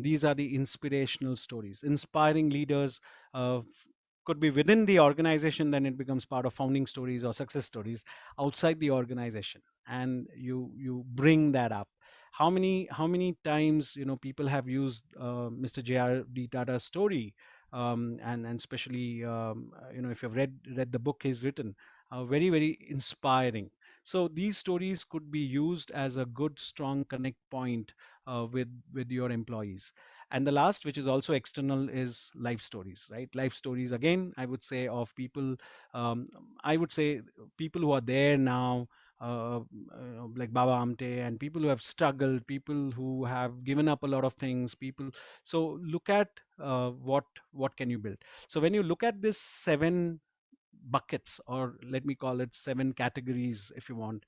These are the inspirational stories. Inspiring leaders could be within the organization, then it becomes part of founding stories or success stories outside the organization. And you bring that up. How many times people have used Mr. J.R.D. Tata's story, and especially if you've read the book he's written, very very inspiring. So these stories could be used as a good strong connect point with your employees. And the last, which is also external, is life stories, right? Life stories, again, I would say, of people, um, I would say people who are there now, like Baba Amte, and people who have struggled, people who have given up a lot of things, people. So look at what can you build. So when you look at this seven buckets, or let me call it seven categories if you want,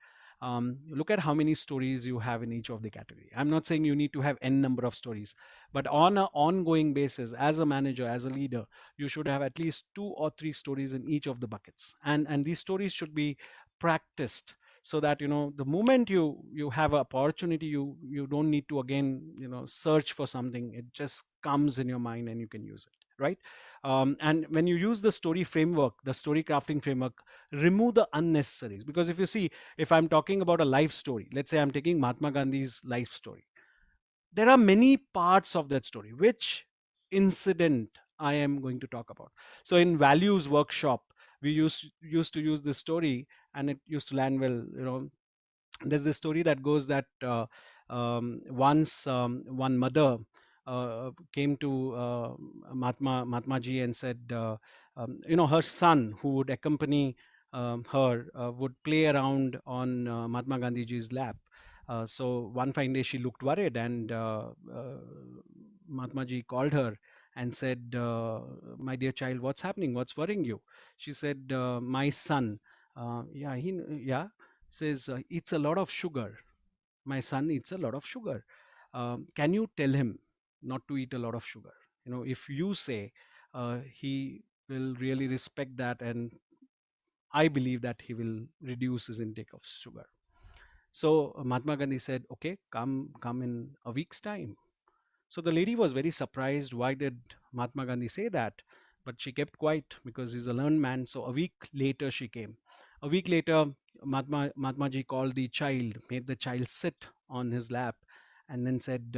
look at how many stories you have in each of the category. I'm not saying you need to have n number of stories, but on an ongoing basis, as a manager, as a leader, you should have at least 2 or 3 stories in each of the buckets. And these stories should be practiced, so that the moment you have an opportunity, you don't need to again search for something. It just comes in your mind and you can use it, right? And when you use the story framework, the story crafting framework, remove the unnecessaries. Because if you see, if I'm talking about a life story, let's say I'm taking Mahatma Gandhi's life story, there are many parts of that story. Which incident I am going to talk about? So in values workshop, we used to use this story, and it used to land well. There's this story that goes that once one mother came to Mahatma ji and said, her son, who would accompany her, would play around on Mahatma Gandhi ji's lap. So one fine day she looked worried, and Mahatma ji called her and said, "My dear child, what's happening? What's worrying you?" She said, "My son, yeah, says eats a lot of sugar. My son eats a lot of sugar. Can you tell him not to eat a lot of sugar? If you say, he will really respect that, and I believe that he will reduce his intake of sugar." So Mahatma Gandhi said, "Okay, come in a week's time." So the lady was very surprised. Why did Mahatma Gandhi say that? But she kept quiet because he's a learned man. So a week later she came. A week later, Mahatma ji called the child, made the child sit on his lap, and then said,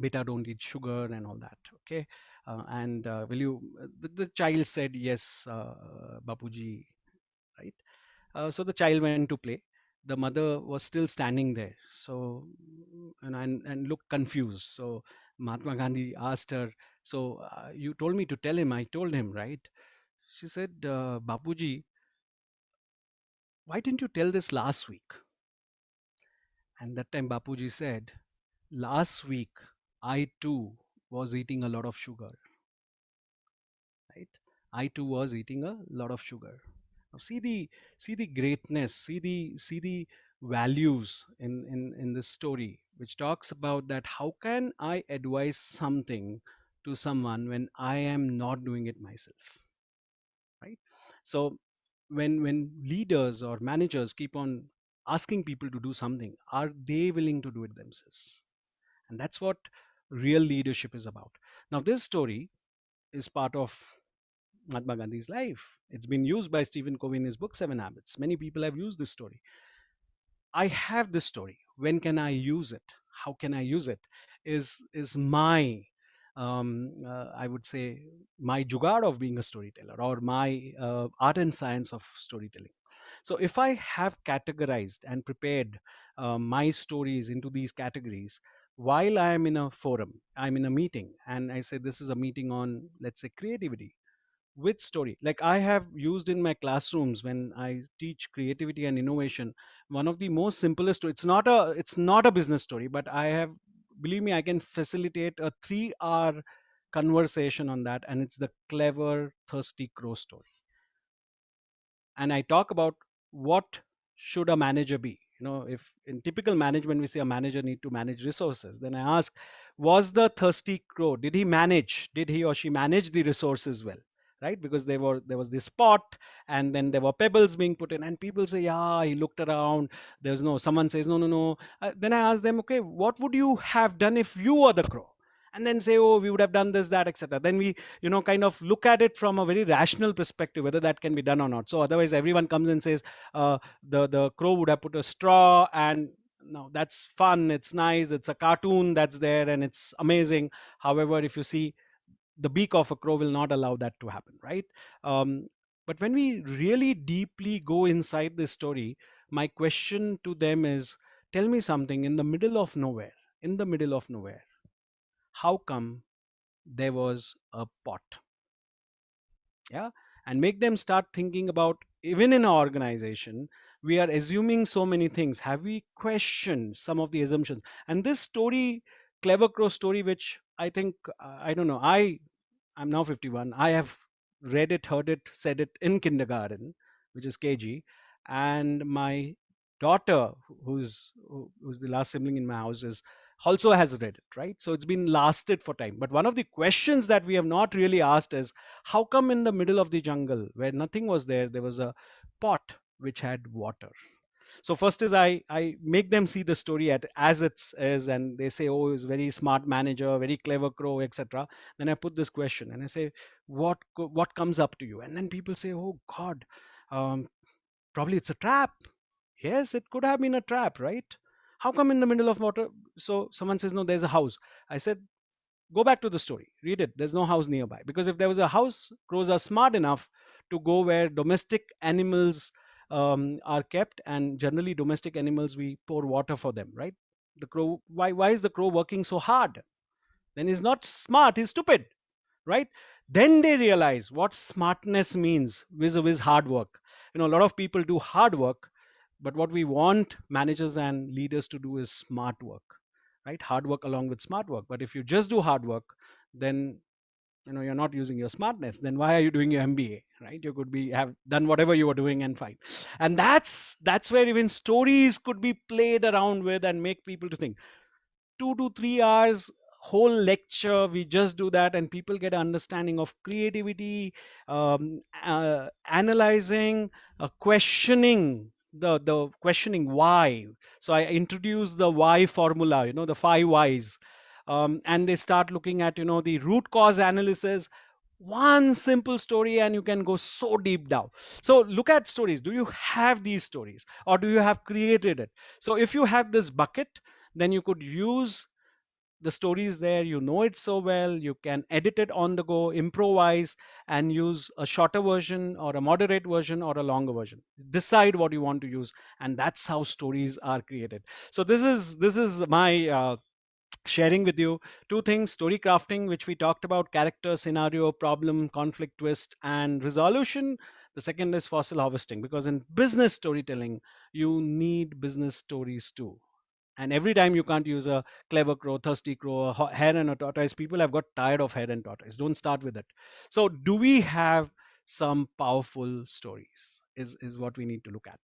"Beta, don't eat sugar," and all that. Okay, and will you? The child said, "Yes, Bapuji." Right. So the child went to play. The mother was still standing there. So and looked confused. So Mahatma Gandhi asked her, "So you told me to tell him. I told him, right?" She said, "Bapuji, why didn't you tell this last week?" And that time Bapuji said, "Last week I too was eating a lot of sugar, right? I too was eating a lot of sugar." Now see the greatness, see the values in this story, which talks about that how can I advise something to someone when I am not doing it myself, right? So when leaders or managers keep on asking people to do something, are they willing to do it themselves? And that's what real leadership is about. Now, this story is part of Mahatma Gandhi's life. It's been used by Stephen Covey in his book Seven Habits. Many people have used this story. I have this story. When can I use it? How can I use it? Is my I would say my jugaad of being a storyteller, or my art and science of storytelling. So if I have categorized and prepared my stories into these categories, while I am in a forum, I'm in a meeting, and I say this is a meeting on, let's say, creativity, which story, like I have used in my classrooms when I teach creativity and innovation, one of the most simplest, it's not a business story, but I have, believe me, I can facilitate a 3 hour conversation on that, and it's the clever thirsty crow story. And I talk about what should a manager be. If in typical management we say a manager need to manage resources, then I ask, was the thirsty crow, did he or she manage the resources well? Right? Because there was this pot, and then there were pebbles being put in, and people say, yeah, he looked around, there's no, someone says, no, no, no. Then I ask them, okay, what would you have done if you were the crow? And then say, oh, we would have done this, that, etc. Then we kind of look at it from a very rational perspective, whether that can be done or not. So otherwise everyone comes and says, the crow would have put a straw, and now that's fun, it's nice, it's a cartoon that's there, and it's amazing. However, if you see, the beak of a crow will not allow that to happen, right? But when we really deeply go inside this story, my question to them is, tell me something, in the middle of nowhere, how come there was a pot? Yeah. And make them start thinking about, even in our organization, we are assuming so many things. Have we questioned some of the assumptions? And this story, clever crow story, which I think, I don't know, I'm now 51, I have read it, heard it, said it in kindergarten, which is KG. And my daughter, who's the last sibling in my house, is also has read it, right? So it's been lasted for time. But one of the questions that we have not really asked is, how come in the middle of the jungle where nothing was there was a pot which had water? So first is I make them see the story as it is, and they say, oh, he's very smart manager, very clever crow, etc. Then I put this question and I say, what comes up to you? And then people say, oh God, um, probably it's a trap. Yes, it could have been a trap, right? How come in the middle of water? So someone says, no, there's a house. I said, go back to the story, read it. There's no house nearby, because if there was a house, crows are smart enough to go where domestic animals are kept, and generally domestic animals, we pour water for them, right? The crow, why is the crow working so hard? Then he's not smart, he's stupid, right? Then they realize what smartness means vis-a-vis hard work. A lot of people do hard work, but what we want managers and leaders to do is smart work, right? Hard work along with smart work. But if you just do hard work, then you're not using your smartness. Then why are you doing your MBA, right? You could be have done whatever you were doing and fine. And that's where even stories could be played around with and make people to think. 2 to 3 hours whole lecture, we just do that, and people get an understanding of creativity, analyzing, questioning, the questioning why. So I introduce the why formula, the 5 whys. And they start looking at the root cause analysis. One simple story, and you can go so deep down. So look at stories. Do you have these stories, or do you have created it? So if you have this bucket, then you could use the stories there, it so well, you can edit it on the go, improvise, and use a shorter version or a moderate version or a longer version. Decide what you want to use, and that's how stories are created. So this is my sharing with you two things: story crafting, which we talked about, character, scenario, problem, conflict, twist, and resolution. The second is fossil harvesting, because in business storytelling you need business stories too. And every time you can't use a clever crow, thirsty crow, a hare and a tortoise. People have got tired of hare and tortoise. Don't start with it. So do we have some powerful stories? is what we need to look at.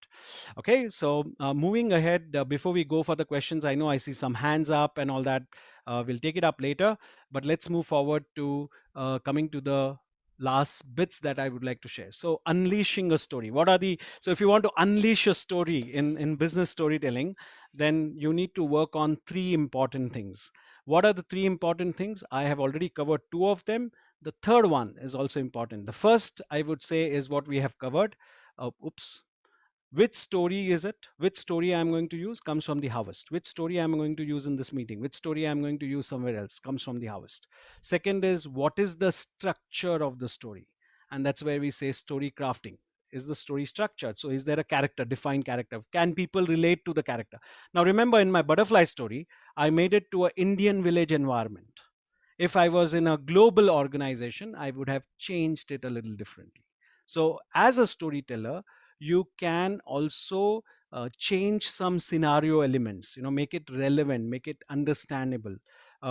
Okay, so moving ahead, before we go for the questions, I know I see some hands up and all that. We'll take it up later, but let's move forward to coming to the last bits that I would like to share. So unleashing a story. What are the, so if you want to unleash a story in business storytelling, then you need to work on three important things. What are the three important things? I have already covered two of them. The third one is also important. The first, I would say, is what we have covered. Oops. Which story is it? Which story I'm going to use comes from the harvest. Which story I'm going to use in this meeting? Which story I'm going to use somewhere else comes from the harvest. Second is, what is the structure of the story? And that's where we say story crafting. Is the story structured? So is there a character, defined character? Can people relate to the character? Now remember, in my butterfly story, I made it to an Indian village environment. If I was in a global organization, I would have changed it a little differently. So as a storyteller, you can also change some scenario elements, make it relevant, make it understandable,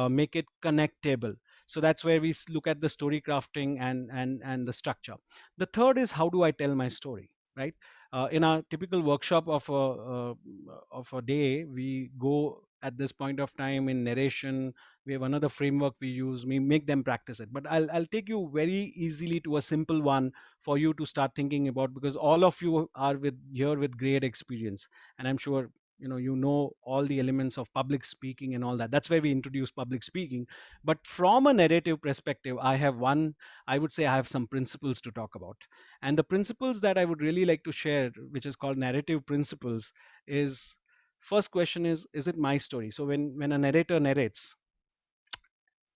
make it connectable. So that's where we look at the story crafting and the structure. The third is, how do I tell my story, right? In our typical workshop of a day, we go at this point of time in narration. We have another framework we use, we make them practice it, but I'll take you very easily to a simple one for you to start thinking about, because all of you are here with great experience, and I'm sure you know all the elements of public speaking and all that. That's why we introduce public speaking. But from a narrative perspective, I would say I have some principles to talk about. And the principles that I would really like to share, which is called narrative principles, is, first question is it my story? So when a narrator narrates,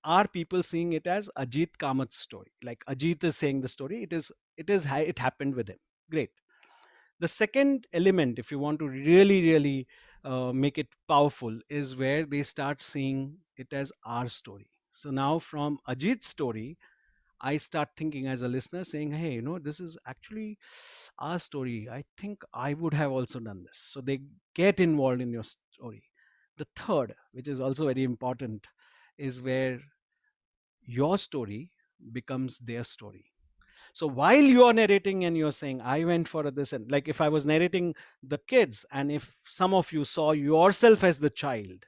are people seeing it as Ajit Kamath's story? Like Ajit is saying the story, it happened with him. Great. The second element, if you want to really make it powerful, is where they start seeing it as our story. So now from Ajit's story, I start thinking as a listener, saying, hey, this is actually our story. I think I would have also done this. So they get involved in your story. The third, which is also very important, is where your story becomes their story. So while you are narrating and you're saying, I went for this, and like if I was narrating the kids, and if some of you saw yourself as the child,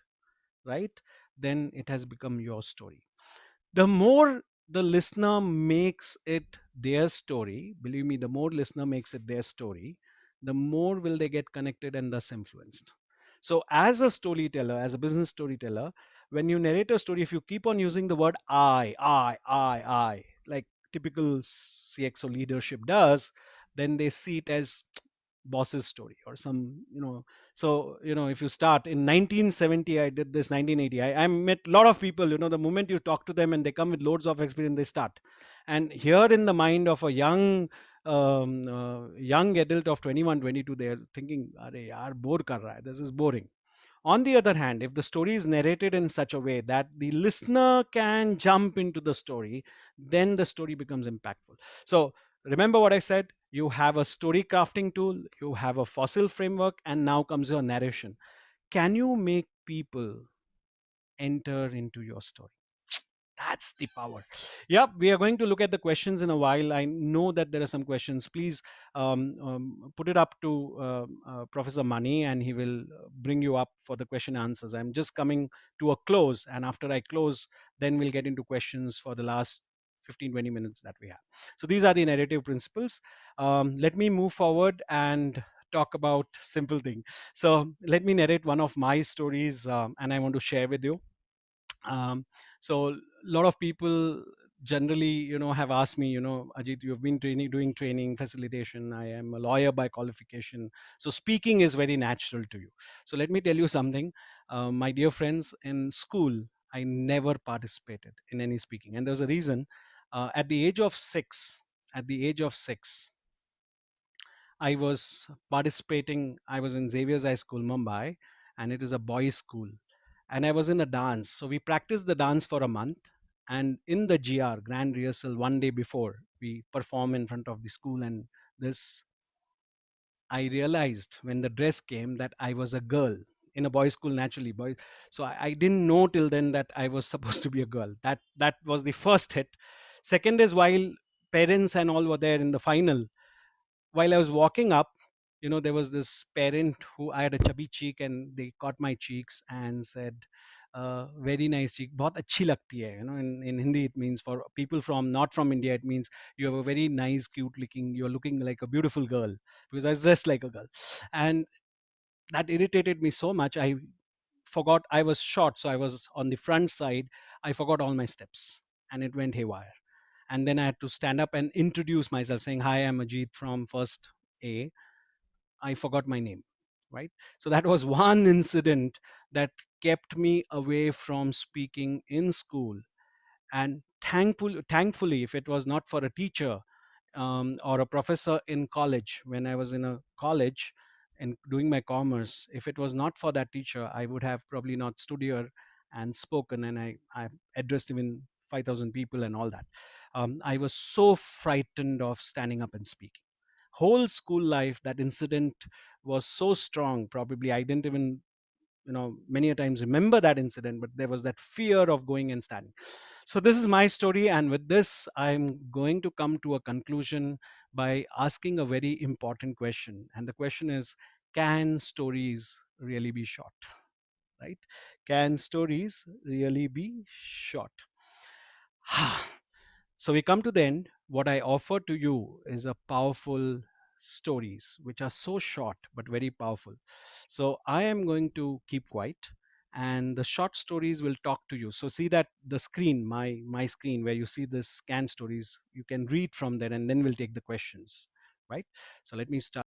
right, then it has become your story. The more the listener makes it their story, believe me, the more listener makes it their story, the more will they get connected and thus influenced. So as a storyteller, as a business storyteller, when you narrate a story, if you keep on using the word I, like typical CXO leadership does, then they see it as boss's story or some, so if you start in 1970, I did this 1980, I met a lot of people, the moment you talk to them and they come with loads of experience, they start. And here in the mind of a young adult of 21, 22, they're thinking, Are yaar, bore kar raha hai, this is boring. On the other hand, if the story is narrated in such a way that the listener can jump into the story, then the story becomes impactful. So remember what I said, you have a story crafting tool, you have a fossil framework, and now comes your narration. Can you make people enter into your story? That's the power. Yep, we are going to look at the questions in a while. I know that there are some questions. Please put it up to Professor Mani, and he will bring you up for the question answers. I'm just coming to a close, and after I close, then we'll get into questions for the last 15-20 minutes that we have. So these are the narrative principles. Let me move forward and talk about simple thing. So let me narrate one of my stories, and I want to share with you. So a lot of people generally have asked me, Ajit, you've been doing training, facilitation. I am a lawyer by qualification, so speaking is very natural to you. So let me tell you something, my dear friends. In school, I never participated in any speaking, and there's a reason. At the age of 6, I was participating. I was in Xavier's High School, Mumbai, and it is a boys' school. And I was in a dance. So we practiced the dance for a month. And in the GR, grand rehearsal, one day before, we perform in front of the school. And this, I realized when the dress came that I was a girl in a boys' school, naturally. Boys. So I didn't know till then that I was supposed to be a girl. That was the first hit. Second is, while parents and all were there in the final, while I was walking up, there was this parent who I had a chubby cheek, and they caught my cheeks and said, very nice cheek, बहुत अच्छी लगती है. In Hindi it means, for people from not from India, it means you have a very nice, cute looking, you're looking like a beautiful girl, because I was dressed like a girl. And that irritated me so much. I forgot, I was short, so I was on the front side. I forgot all my steps, and it went haywire. And then I had to stand up and introduce myself, saying, "Hi, I'm Ajit from first A." I forgot my name, right? So that was one incident that kept me away from speaking in school. And thankfully, if it was not for a teacher, or a professor in college, when I was in a college and doing my commerce, if it was not for that teacher, I would have probably not stood here and spoken, and I addressed even 5,000 people and all that. I was so frightened of standing up and speaking. Whole school life, that incident was so strong. Probably I didn't even, many a times remember that incident, but there was that fear of going and standing. So this is my story, and with this, I'm going to come to a conclusion by asking a very important question. And the question is, can stories really be short? Right? Can stories really be short? So we come to the end. What I offer to you is a powerful stories which are so short but very powerful. So I am going to keep quiet, and the short stories will talk to you. So see that the screen, my screen, where you see this scan stories, you can read from there, and then we'll take the questions. Right? So let me start.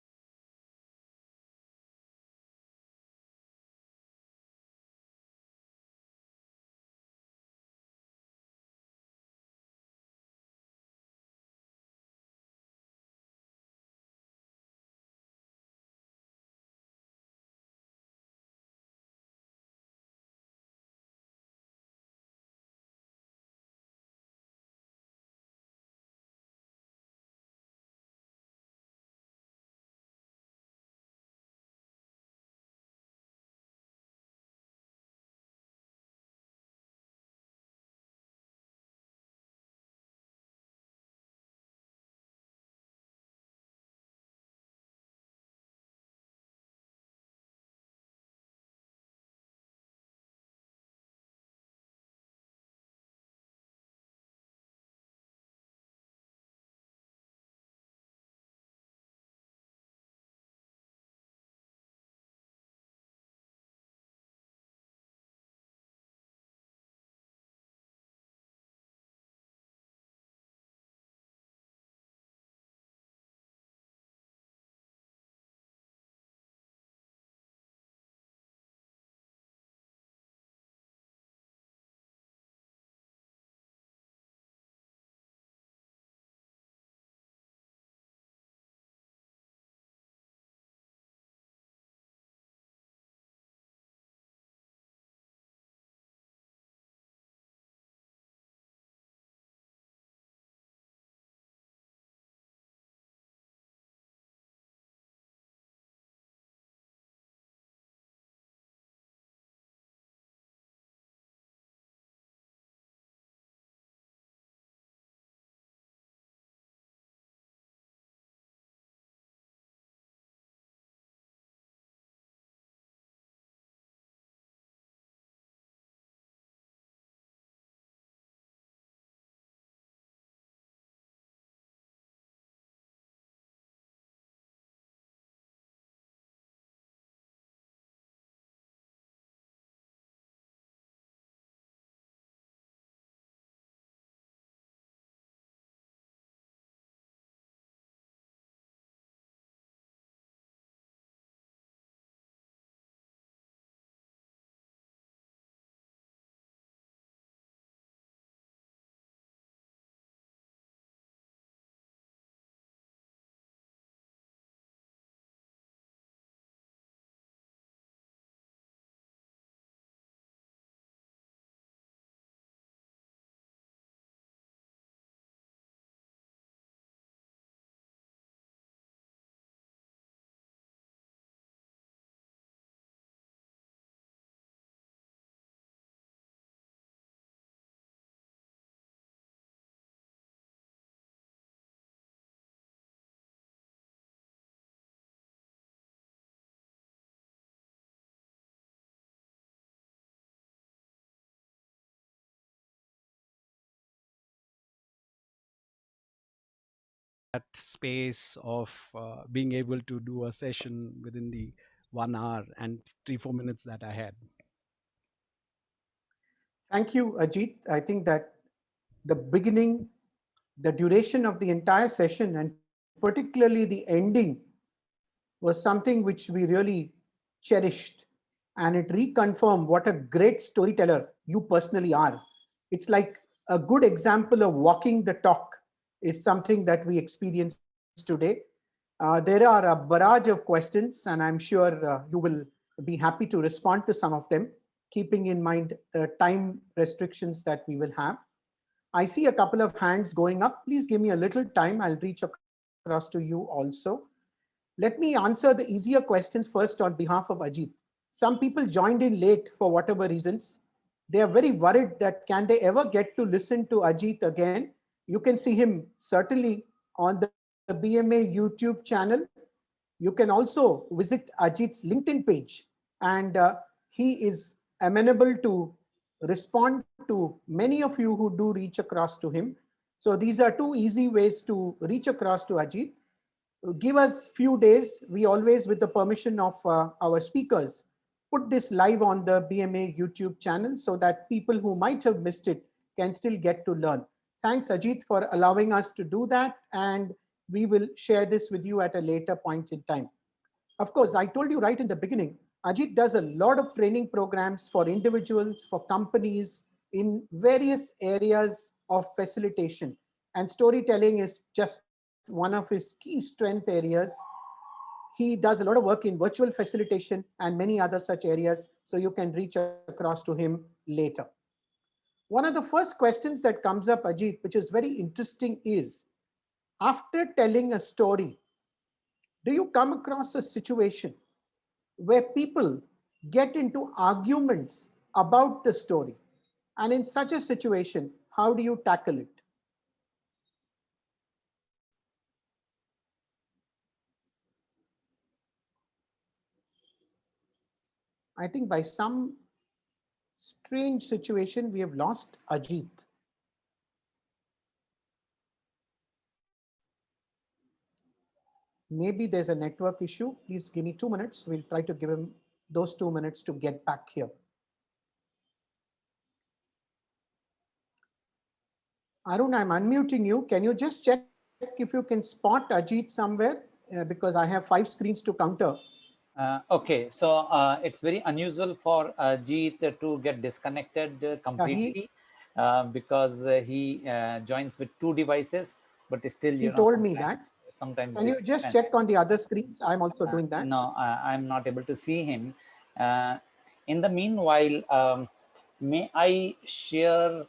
space of being able to do a session within the 1 hour and 3-4 minutes that I had. Thank you, Ajit. I think that the beginning, the duration of the entire session, and particularly the ending, was something which we really cherished. And it reconfirmed what a great storyteller you personally are. It's like a good example of walking the talk is something that we experience today. There are a barrage of questions, and I'm sure you will be happy to respond to some of them, keeping in mind the time restrictions that we will have. I see a couple of hands going up. Please give me a little time. I'll reach across to you also. Let me answer the easier questions first on behalf of Ajit. Some people joined in late for whatever reasons. They are very worried that can they ever get to listen to Ajit again. You can see him certainly on the BMA YouTube channel. You can also visit Ajit's LinkedIn page, and he is amenable to respond to many of you who do reach across to him. So these are two easy ways to reach across to Ajit. Give us few days. We always, with the permission of our speakers, put this live on the BMA YouTube channel so that people who might have missed it can still get to learn. Thanks, Ajit, for allowing us to do that, and we will share this with you at a later point in time. Of course, I told you right in the beginning, Ajit does a lot of training programs for individuals, for companies in various areas of facilitation. And storytelling is just one of his key strength areas. He does a lot of work in virtual facilitation and many other such areas. So you can reach across to him later. One of the first questions that comes up, Ajit, which is very interesting, is after telling a story, do you come across a situation where people get into arguments about the story? And in such a situation, how do you tackle it? I think by some strange situation, we have lost Ajit. Maybe there's a network issue. Please give me 2 minutes. We'll try to give him those 2 minutes to get back here. Arun, I'm unmuting you. Can you just check if you can spot Ajit somewhere? Because I have 5 screens to counter. Okay, so it's very unusual for Jeet to get disconnected completely because he joins with 2 devices, but still, He told me that. Sometimes can you just check on the other screens? I'm also doing that. No, I'm not able to see him. In the meanwhile, may I share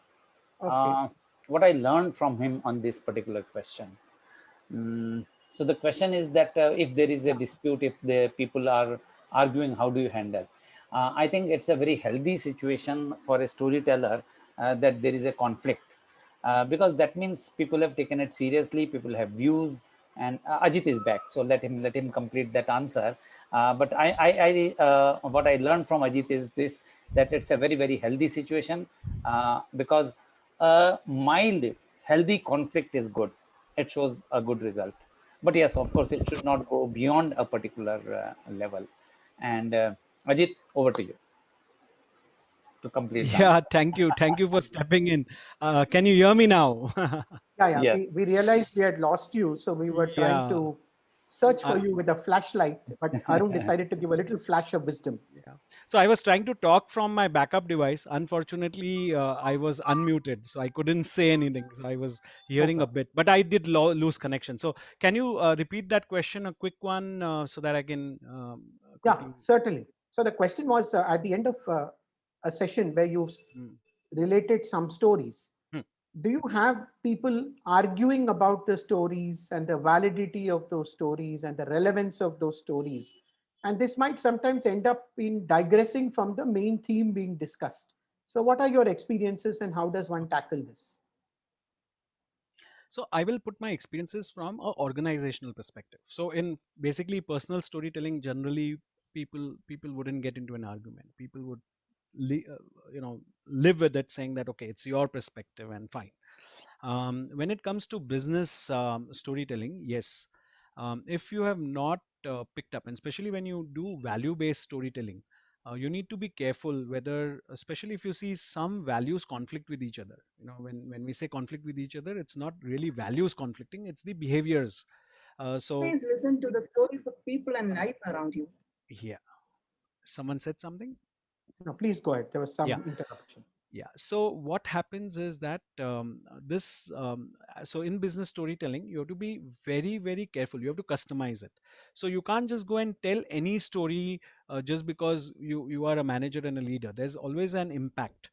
what I learned from him on this particular question? So the question is that if there is a dispute, if the people are arguing, how do you handle? I think it's a very healthy situation for a storyteller that there is a conflict because that means people have taken it seriously, people have views, and Ajit is back, so let him complete that answer. But what I learned from Ajit is this, that it's a very, very healthy situation because mild, healthy conflict is good. It shows a good result. But yes, of course, it should not go beyond a particular level. And Ajit, over to you to complete. Yeah, thank you for stepping in. Can you hear me now? Yeah. We realized we had lost you, so we were trying to search for you with a flashlight, but Arun decided to give a little flash of wisdom. Yeah. So I was trying to talk from my backup device. Unfortunately, I was unmuted, so I couldn't say anything. So I was hearing a bit, but I did lose connection. So can you repeat that question, a quick one, so that I can? Yeah, certainly. So the question was at the end of a session where you've related some stories. Do you have people arguing about the stories and the validity of those stories and the relevance of those stories? And this might sometimes end up in digressing from the main theme being discussed. So what are your experiences and how does one tackle this? So I will put my experiences from an organizational perspective. So in basically personal storytelling, generally people wouldn't get into an argument. People would live with it, saying that okay, it's your perspective and fine. When it comes to business storytelling, yes, if you have not picked up, and especially when you do value-based storytelling, you need to be careful whether, especially if you see some values conflict with each other. When we say conflict with each other, it's not really values conflicting; it's the behaviors. So Please listen to the stories of people and life around you. yeah, someone said something. No, please go ahead. There was some Yeah. interruption. Yeah. So what happens is that this so in business storytelling, you have to be very, very careful. You have to customize it. So you can't just go and tell any story just because you are a manager and a leader. There's always an impact.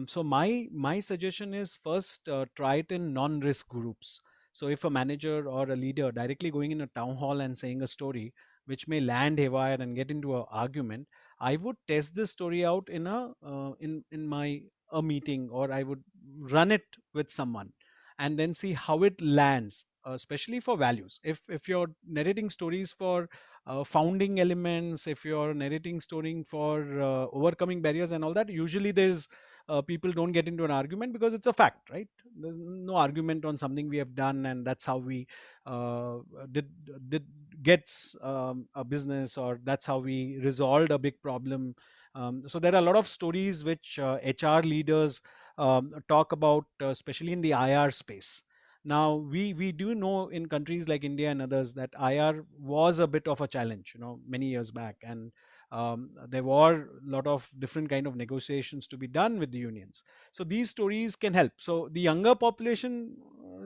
So my suggestion is first try it in non-risk groups. So if a manager or a leader directly going in a town hall and saying a story which may land haywire and get into an argument, I would test this story out in a in my a meeting, or I would run it with someone and then see how it lands, especially for values. If you're narrating stories for founding elements, if you're narrating story for overcoming barriers and all that, usually there's people don't get into an argument because it's a fact, right? There's no argument on something we have done, and that's how we uh, did did gets a business, or that's how we resolved a big problem. So there are a lot of stories which HR leaders talk about, especially in the IR space. Now we do know in countries like India and others that IR was a bit of a challenge, many years back, and there were a lot of different kind of negotiations to be done with the unions. So these stories can help. So the younger population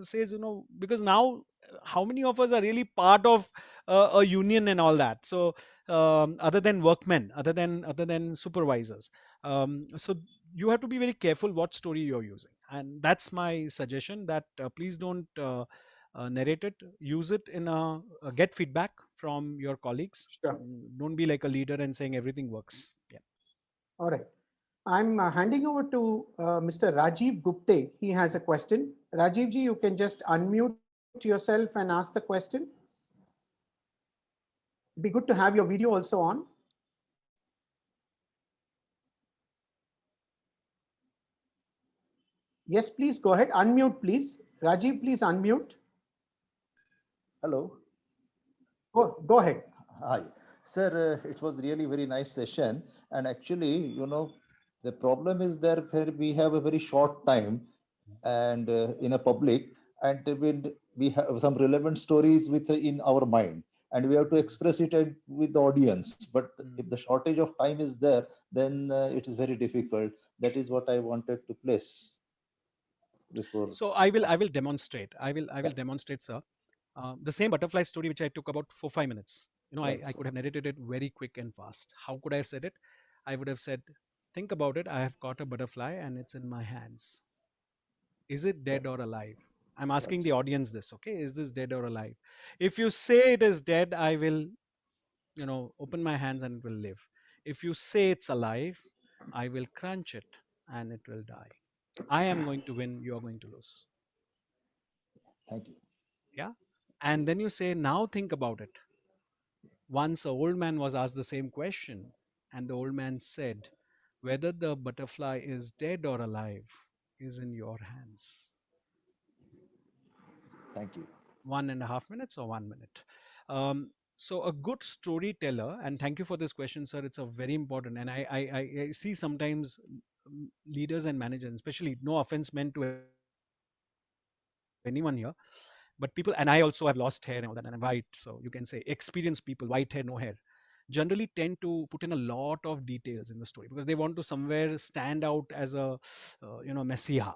says, because now how many of us are really part of a union and all that? So other than workmen, other than supervisors, so you have to be very careful what story you're using, and that's my suggestion, that please don't narrate it. Use it in get feedback from your colleagues. Sure. Don't be like a leader and saying everything works. Yeah. All right. I'm handing over to Mr. Rajiv Gupte. He has a question. Rajiv ji, you can just unmute yourself and ask the question. It'd be good to have your video also on. Yes, please go ahead. Unmute, please. Rajiv, please unmute. Hello. Go ahead. Hi. Sir, it was really very nice session. And actually, the problem is there where we have a very short time and in a public, and we have some relevant stories in our mind, and we have to express it with the audience. But if the shortage of time is there, then it is very difficult. That is what I wanted to place before. So I will demonstrate. I will Yeah. demonstrate, sir. The same butterfly story which I took about 4-5 minutes. Right, I sir. could have narrated it very quick and fast. How could I have said it? I would have said, think about it. I have caught a butterfly and it's in my hands. Is it dead or alive? I'm asking Right, the sir. audience this, okay? Is this dead or alive? If you say it is dead, I will, open my hands and it will live. If you say it's alive, I will crunch it and it will die. I am going to win, you are going to lose. Thank you. Yeah. And then you say, now think about it. Once an old man was asked the same question, and the old man said, whether the butterfly is dead or alive is in your hands. Thank you. 1.5 minutes or 1 minute. So a good storyteller, and thank you for this question, sir. It's a very important, and I see sometimes leaders and managers, especially, no offense meant to anyone here, but people, and I also have lost hair and all that, and I'm white, so you can say experienced people, white hair, no hair, generally tend to put in a lot of details in the story because they want to somewhere stand out as a messiah.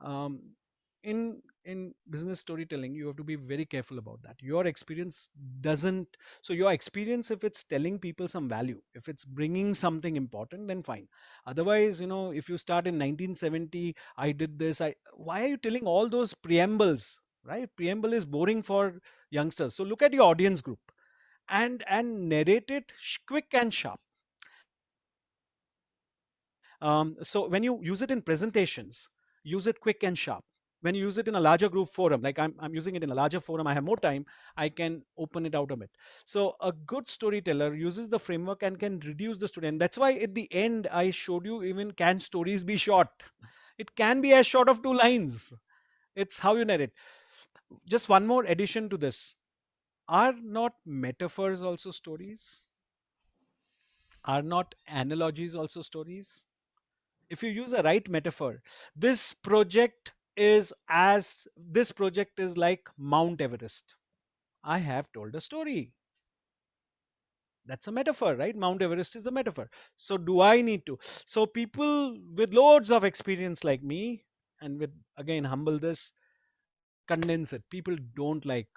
um, in business storytelling, you have to be very careful about that. Your experience doesn't, so your experience, if it's telling people some value, if it's bringing something important, then fine. Otherwise, if you start in 1970, I did this, why are you telling all those preambles, right? Preamble is boring for youngsters. So look at your audience group and narrate it quick and sharp. So when you use it in presentations, use it quick and sharp. When you use it in a larger group forum, like I'm using it in a larger forum, I have more time, I can open it out a bit. So a good storyteller uses the framework and can reduce the story. And that's why at the end, I showed you, even can stories be short? It can be as short of 2 lines. It's how you narrate. Just one more addition to this. Are not metaphors also stories? Are not analogies also stories? If you use a right metaphor, this project this project is like Mount Everest. I have told a story. That's a metaphor, right? Mount Everest is a metaphor. So do I need to? So people with loads of experience like me, and with, again, humble this, condense it. People don't like,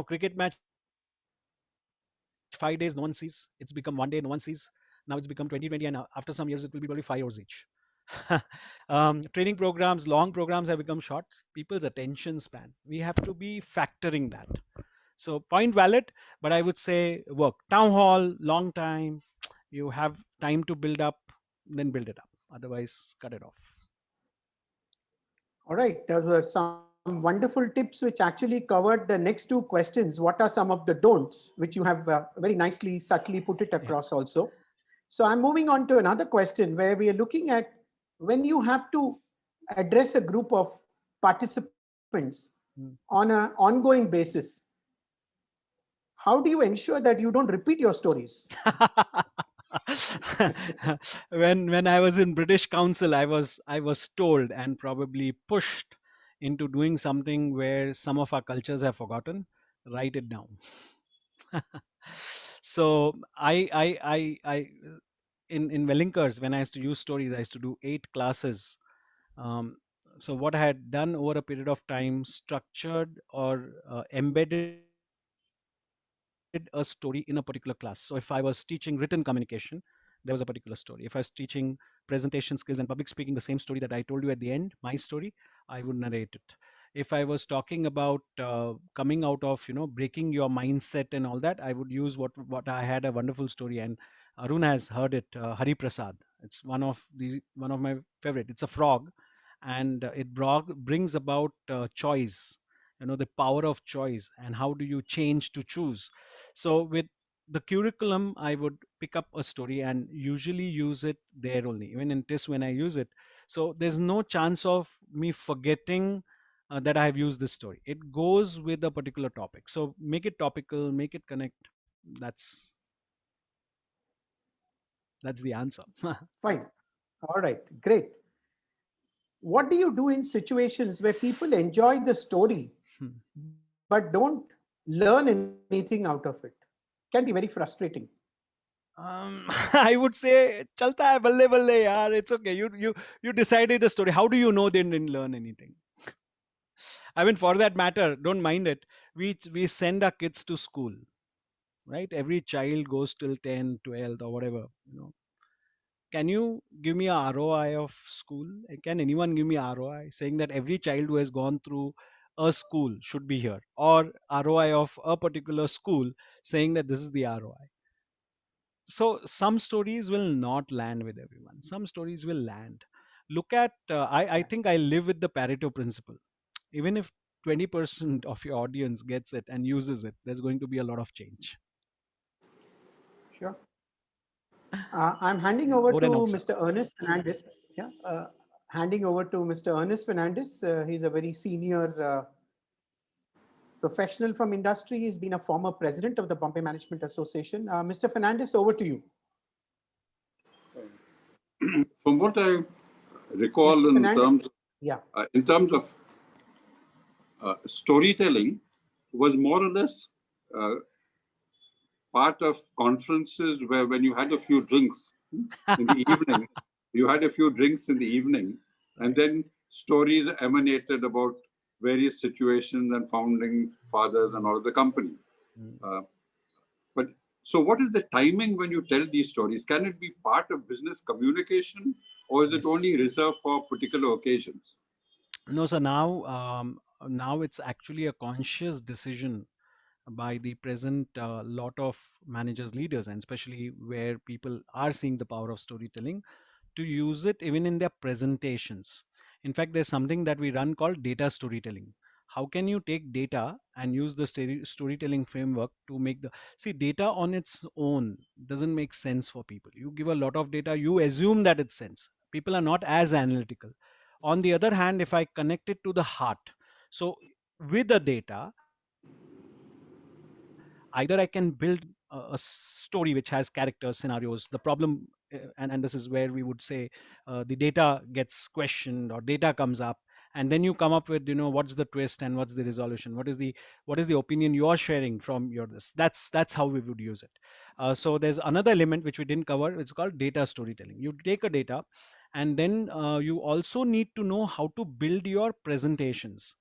cricket match 5 days, no one sees. It's become 1 day, no one sees. Now it's become 2020, and after some years, it will be probably 5 hours each. Training programs, long programs have become short. People's attention span. We have to be factoring that. So point valid, but I would say work. Town hall, long time. You have time to build up, then build it up. Otherwise, cut it off. All right, those were some wonderful tips which actually covered the next two questions. What are some of the don'ts, which you have very nicely, subtly put it across also. So I'm moving on to another question where we are looking at when you have to address a group of participants on an ongoing basis. How do you ensure that you don't repeat your stories? when I was in British Council, I was told and probably pushed into doing something where some of our cultures have forgotten. Write it down. So I in Wellinkers, when I used to use stories, I used to do 8 classes. So what I had done over a period of time, structured or embedded a story in a particular class. So if I was teaching written communication, there was a particular story. If I was teaching presentation skills and public speaking, the same story that I told you at the end, my story, I would narrate it. If I was talking about coming out of, breaking your mindset and all that, I would use what I had a wonderful story, and Arun has heard it, Hari Prasad. It's one of my favorite. It's a frog, and brings about choice, the power of choice, and how do you change to choose. So with the curriculum, I would pick up a story and usually use it there only, even in TIS when I use it. So there's no chance of me forgetting that I have used this story. It goes with a particular topic. So make it topical, make it connect. That's the answer. Fine. All right, great. What do you do in situations where people enjoy the story but don't learn anything out of it? Can be very frustrating. I would say, chalta hai, balle balle yaar, it's okay. You decided the story. How do you know they didn't learn anything? I mean, for that matter, don't mind it. We send our kids to school, right? Every child goes till 10, 12 or whatever. Can you give me a ROI of school? Can anyone give me ROI saying that every child who has gone through a school should be here, or ROI of a particular school saying that this is the ROI? So some stories will not land with everyone. Some stories will land. Look at, I think I live with the Pareto principle. Even if 20% of your audience gets it and uses it, there's going to be a lot of change. Sure. I'm handing over to Mr. Ernest Fernandez. Yeah, handing over to Mr. Ernest Fernandez. He's a very senior professional from industry. He's been a former president of the Bombay Management Association. Mr. Fernandez, over to you. From what I recall, in terms of storytelling, was more or less part of conferences where when you had a few drinks in the evening, and then stories emanated about various situations and founding fathers and all of the company. But so what is the timing when you tell these stories? Can it be part of business communication, or is it only reserved for particular occasions? No, so now it's actually a conscious decision by the present lot of managers, leaders, and especially where people are seeing the power of storytelling, to use it even in their presentations. In fact, there's something that we run called data storytelling. How can you take data and use the storytelling framework to make data on its own doesn't make sense for people. You give a lot of data, you assume that it's sense. People are not as analytical. On the other hand, if I connect it to the heart, so with the data, either I can build a story which has characters, scenarios, the problem, and this is where we would say the data gets questioned or data comes up, and then you come up with, what's the twist and what's the resolution, what is the opinion you are sharing from your this. That's how we would use it. So there's another element which we didn't cover. It's called data storytelling. You take a data, and then you also need to know how to build your presentations.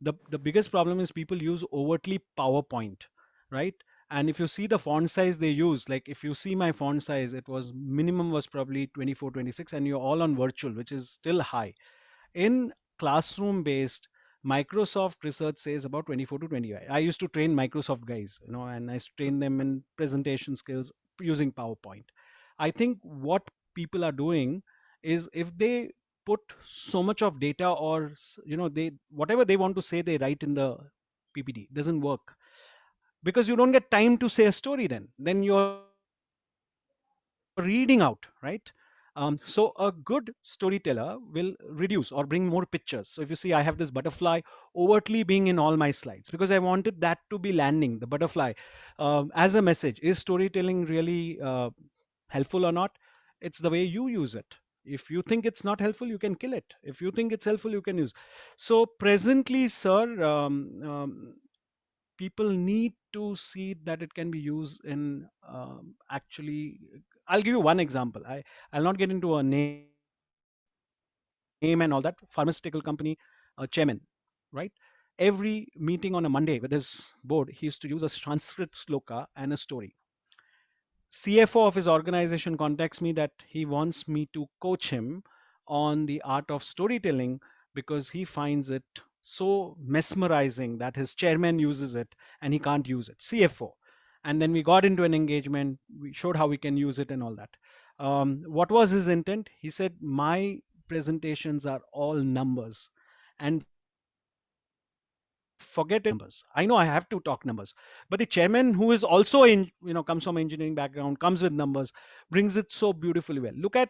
The biggest problem is people use overtly PowerPoint, right? And if you see the font size they use, like if you see my font size, it was minimum was probably 24, 26, and you're all on virtual, which is still high. In classroom based, Microsoft research says about 24 to 25. I used to train Microsoft guys, and I used to train them in presentation skills using PowerPoint. I think what people are doing is, if they put so much of data, or they, whatever they want to say, they write in the PPT, doesn't work, because you don't get time to say a story. Then you're reading out, right? So a good storyteller will reduce or bring more pictures. So if you see, I have this butterfly overtly being in all my slides because I wanted that to be landing, the butterfly as a message. Is storytelling really helpful or not? It's the way you use it. If you think it's not helpful, you can kill it. If you think it's helpful, you can use. So presently, sir, people need to see that it can be used in actually. I'll give you one example. I'll not get into a name and all that. Pharmaceutical company chairman, right? Every meeting on a Monday with his board, he used to use a Sanskrit sloka and a story. CFO of his organization contacts me that he wants me to coach him on the art of storytelling because he finds it so mesmerizing that his chairman uses it and he can't use it. CFO. And then we got into an engagement. We showed how we can use it and all that. What was his intent? He said, my presentations are all numbers, and forget numbers. I know I have to talk numbers, but the chairman, who is also comes from engineering background, comes with numbers, brings it so beautifully well. Look at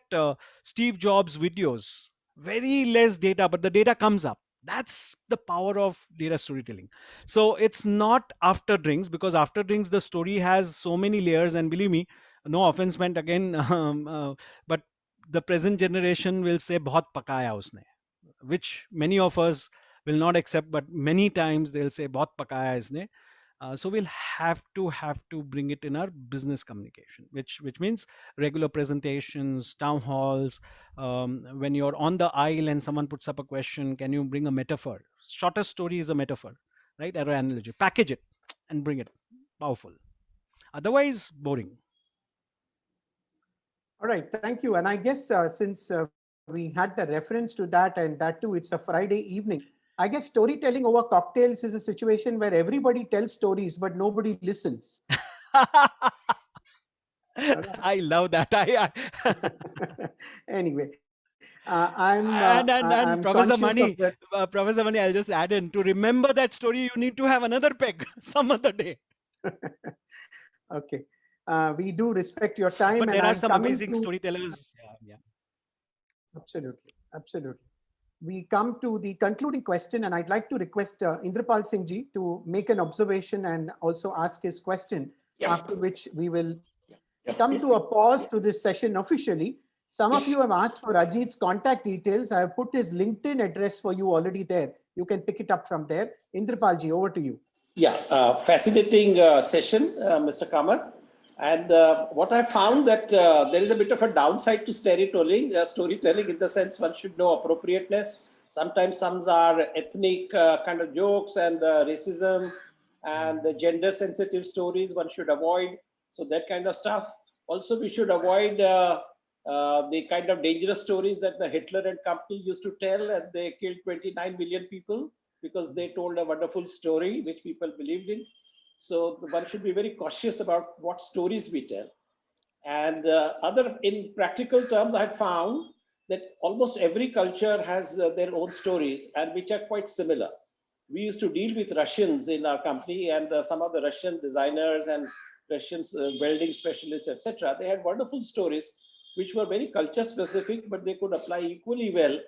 Steve Jobs videos, very less data, but the data comes up. That's the power of data storytelling. So it's not after drinks, because after drinks the story has so many layers, and believe me, no offense meant again, but the present generation will say bahut pakaya usne, which many of us will not accept, but many times they'll say bahut pakaya isne. So we'll have to bring it in our business communication, which means regular presentations, town halls. When you're on the aisle and someone puts up a question, can you bring a metaphor? Shortest story is a metaphor, right? Or an analogy. Package it and bring it. Powerful. Otherwise, boring. All right, thank you. And I guess since we had the reference to that, and that too, it's a Friday evening, I guess storytelling over cocktails is a situation where everybody tells stories, but nobody listens. I love that. Anyway, I'm Professor Mani, Professor Mani, I'll just add in, to remember that story, you need to have another peg some other day. Okay. We do respect your time. But there are some amazing storytellers. Yeah. Absolutely. Absolutely. We come to the concluding question, and I'd like to request Indrapal Singh ji to make an observation and also ask his question, after which we will come to a pause to this session officially. Some of you have asked for Ajit's contact details. I have put his LinkedIn address for you already there. You can pick it up from there. Indrapal ji, over to you. Yeah, fascinating session, Mr. Kamath. And what I found that there is a bit of a downside to storytelling in the sense one should know appropriateness. Sometimes some are ethnic kind of jokes and racism and the gender sensitive stories one should avoid. So that kind of stuff. Also, we should avoid the kind of dangerous stories that the Hitler and company used to tell, and they killed 29 million people because they told a wonderful story which people believed in. So one should be very cautious about what stories we tell. And in practical terms, I had found that almost every culture has their own stories, and which are quite similar. We used to deal with Russians in our company, and some of the Russian designers and Russian welding specialists, etc. They had wonderful stories which were very culture specific, but they could apply equally well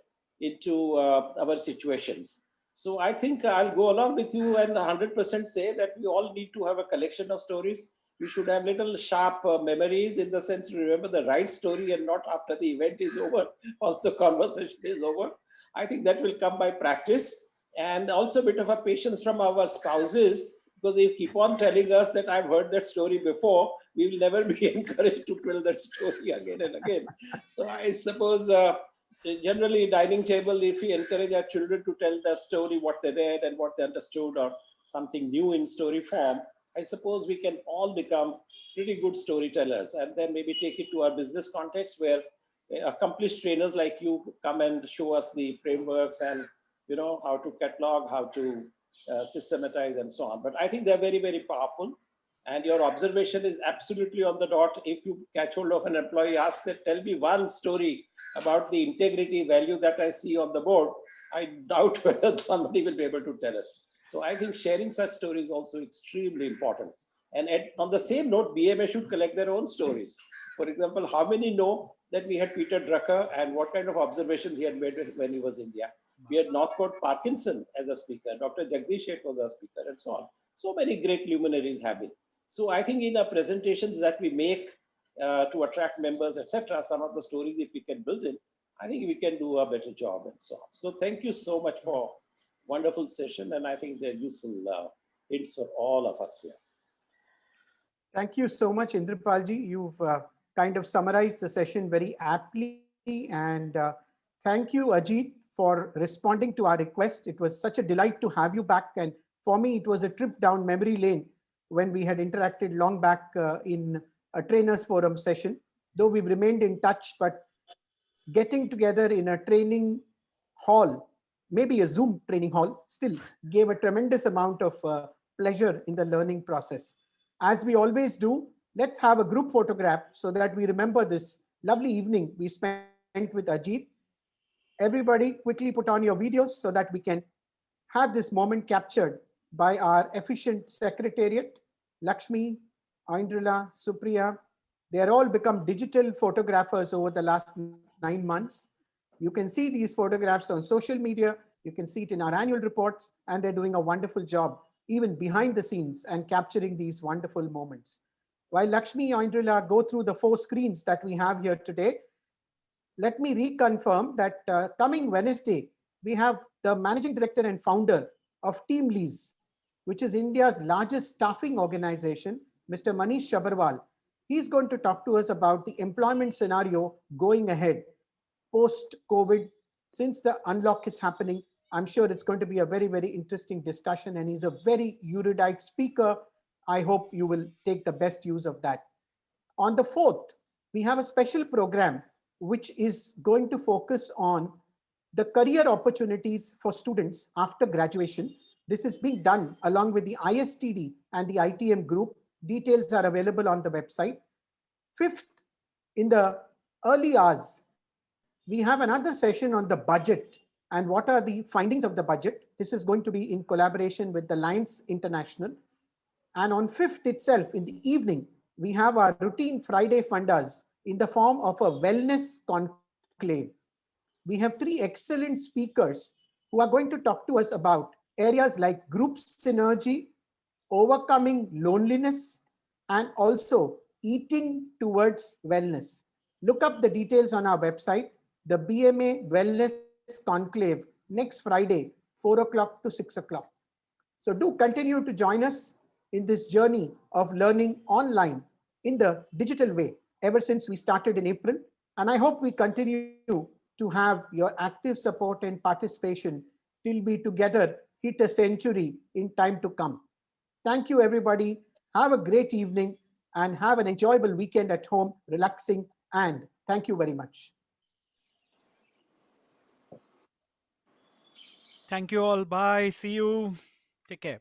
into our situations. So I think I'll go along with you and 100% say that we all need to have a collection of stories. We should have little sharp memories, in the sense to remember the right story and not after the event is over or the conversation is over. I think that will come by practice, and also a bit of a patience from our spouses, because they keep on telling us that I've heard that story before, we will never be encouraged to tell that story again and again. So I suppose generally dining table, if we encourage our children to tell the story, what they read and what they understood, or something new in story form, I suppose we can all become pretty good storytellers, and then maybe take it to our business context, where accomplished trainers like you come and show us the frameworks and how to catalog, how to systematize, and so on. But I think they're very, very powerful. And your observation is absolutely on the dot. If you catch hold of an employee, ask that, tell me one story about the integrity value that I see on the board, I doubt whether somebody will be able to tell us. So I think sharing such stories is also extremely important. And on the same note, BMA should collect their own stories. For example, how many know that we had Peter Drucker and what kind of observations he had made when he was in India? We had Northcote Parkinson as a speaker, Dr. Jagdish Sheth was a speaker, and so on. So many great luminaries have been. So I think in our presentations that we make to attract members, etc., some of the stories, if we can build in, I think we can do a better job and so on. So thank you so much for wonderful session, and I think they're useful hints for all of us here. Thank you so much, Indrapalji. You've kind of summarized the session very aptly, and thank you, Ajit, for responding to our request. It was such a delight to have you back, and for me, it was a trip down memory lane when we had interacted long back in a trainers forum session. Though we've remained in touch, but getting together in a training hall, maybe a Zoom training hall, still gave a tremendous amount of pleasure in the learning process. As we always do, let's have a group photograph so that we remember this lovely evening we spent with Ajit. Everybody quickly put on your videos so that we can have this moment captured by our efficient secretariat. Lakshmi, Aindrila, Supriya, they are all become digital photographers over the last 9 months. You can see these photographs on social media. You can see it in our annual reports, and they're doing a wonderful job, even behind the scenes, and capturing these wonderful moments. While Lakshmi, Aindrila go through the 4 screens that we have here today, let me reconfirm that coming Wednesday, we have the managing director and founder of TeamLease, which is India's largest staffing organization, Mr. Manish Sabharwal. He's going to talk to us about the employment scenario going ahead post-COVID. Since the unlock is happening, I'm sure it's going to be a very, very interesting discussion, and he's a very erudite speaker. I hope you will take the best use of that. On the 4th, we have a special program which is going to focus on the career opportunities for students after graduation. This is being done along with the ISTD and the ITM group. Details are available on the website. 5th, in the early hours, we have another session on the budget and what are the findings of the budget. This is going to be in collaboration with the Lions International. And on 5th itself, in the evening, we have our routine Friday fundas in the form of a wellness conclave. We have 3 excellent speakers who are going to talk to us about areas like group synergy, overcoming loneliness, and also eating towards wellness. Look up the details on our website, the BMA Wellness Conclave, next Friday, 4 o'clock to 6 o'clock. So do continue to join us in this journey of learning online in the digital way ever since we started in April. And I hope we continue to have your active support and participation till we together hit a century in time to come. Thank you, everybody. Have a great evening and have an enjoyable weekend at home, relaxing, and thank you very much. Thank you all. Bye. See you. Take care.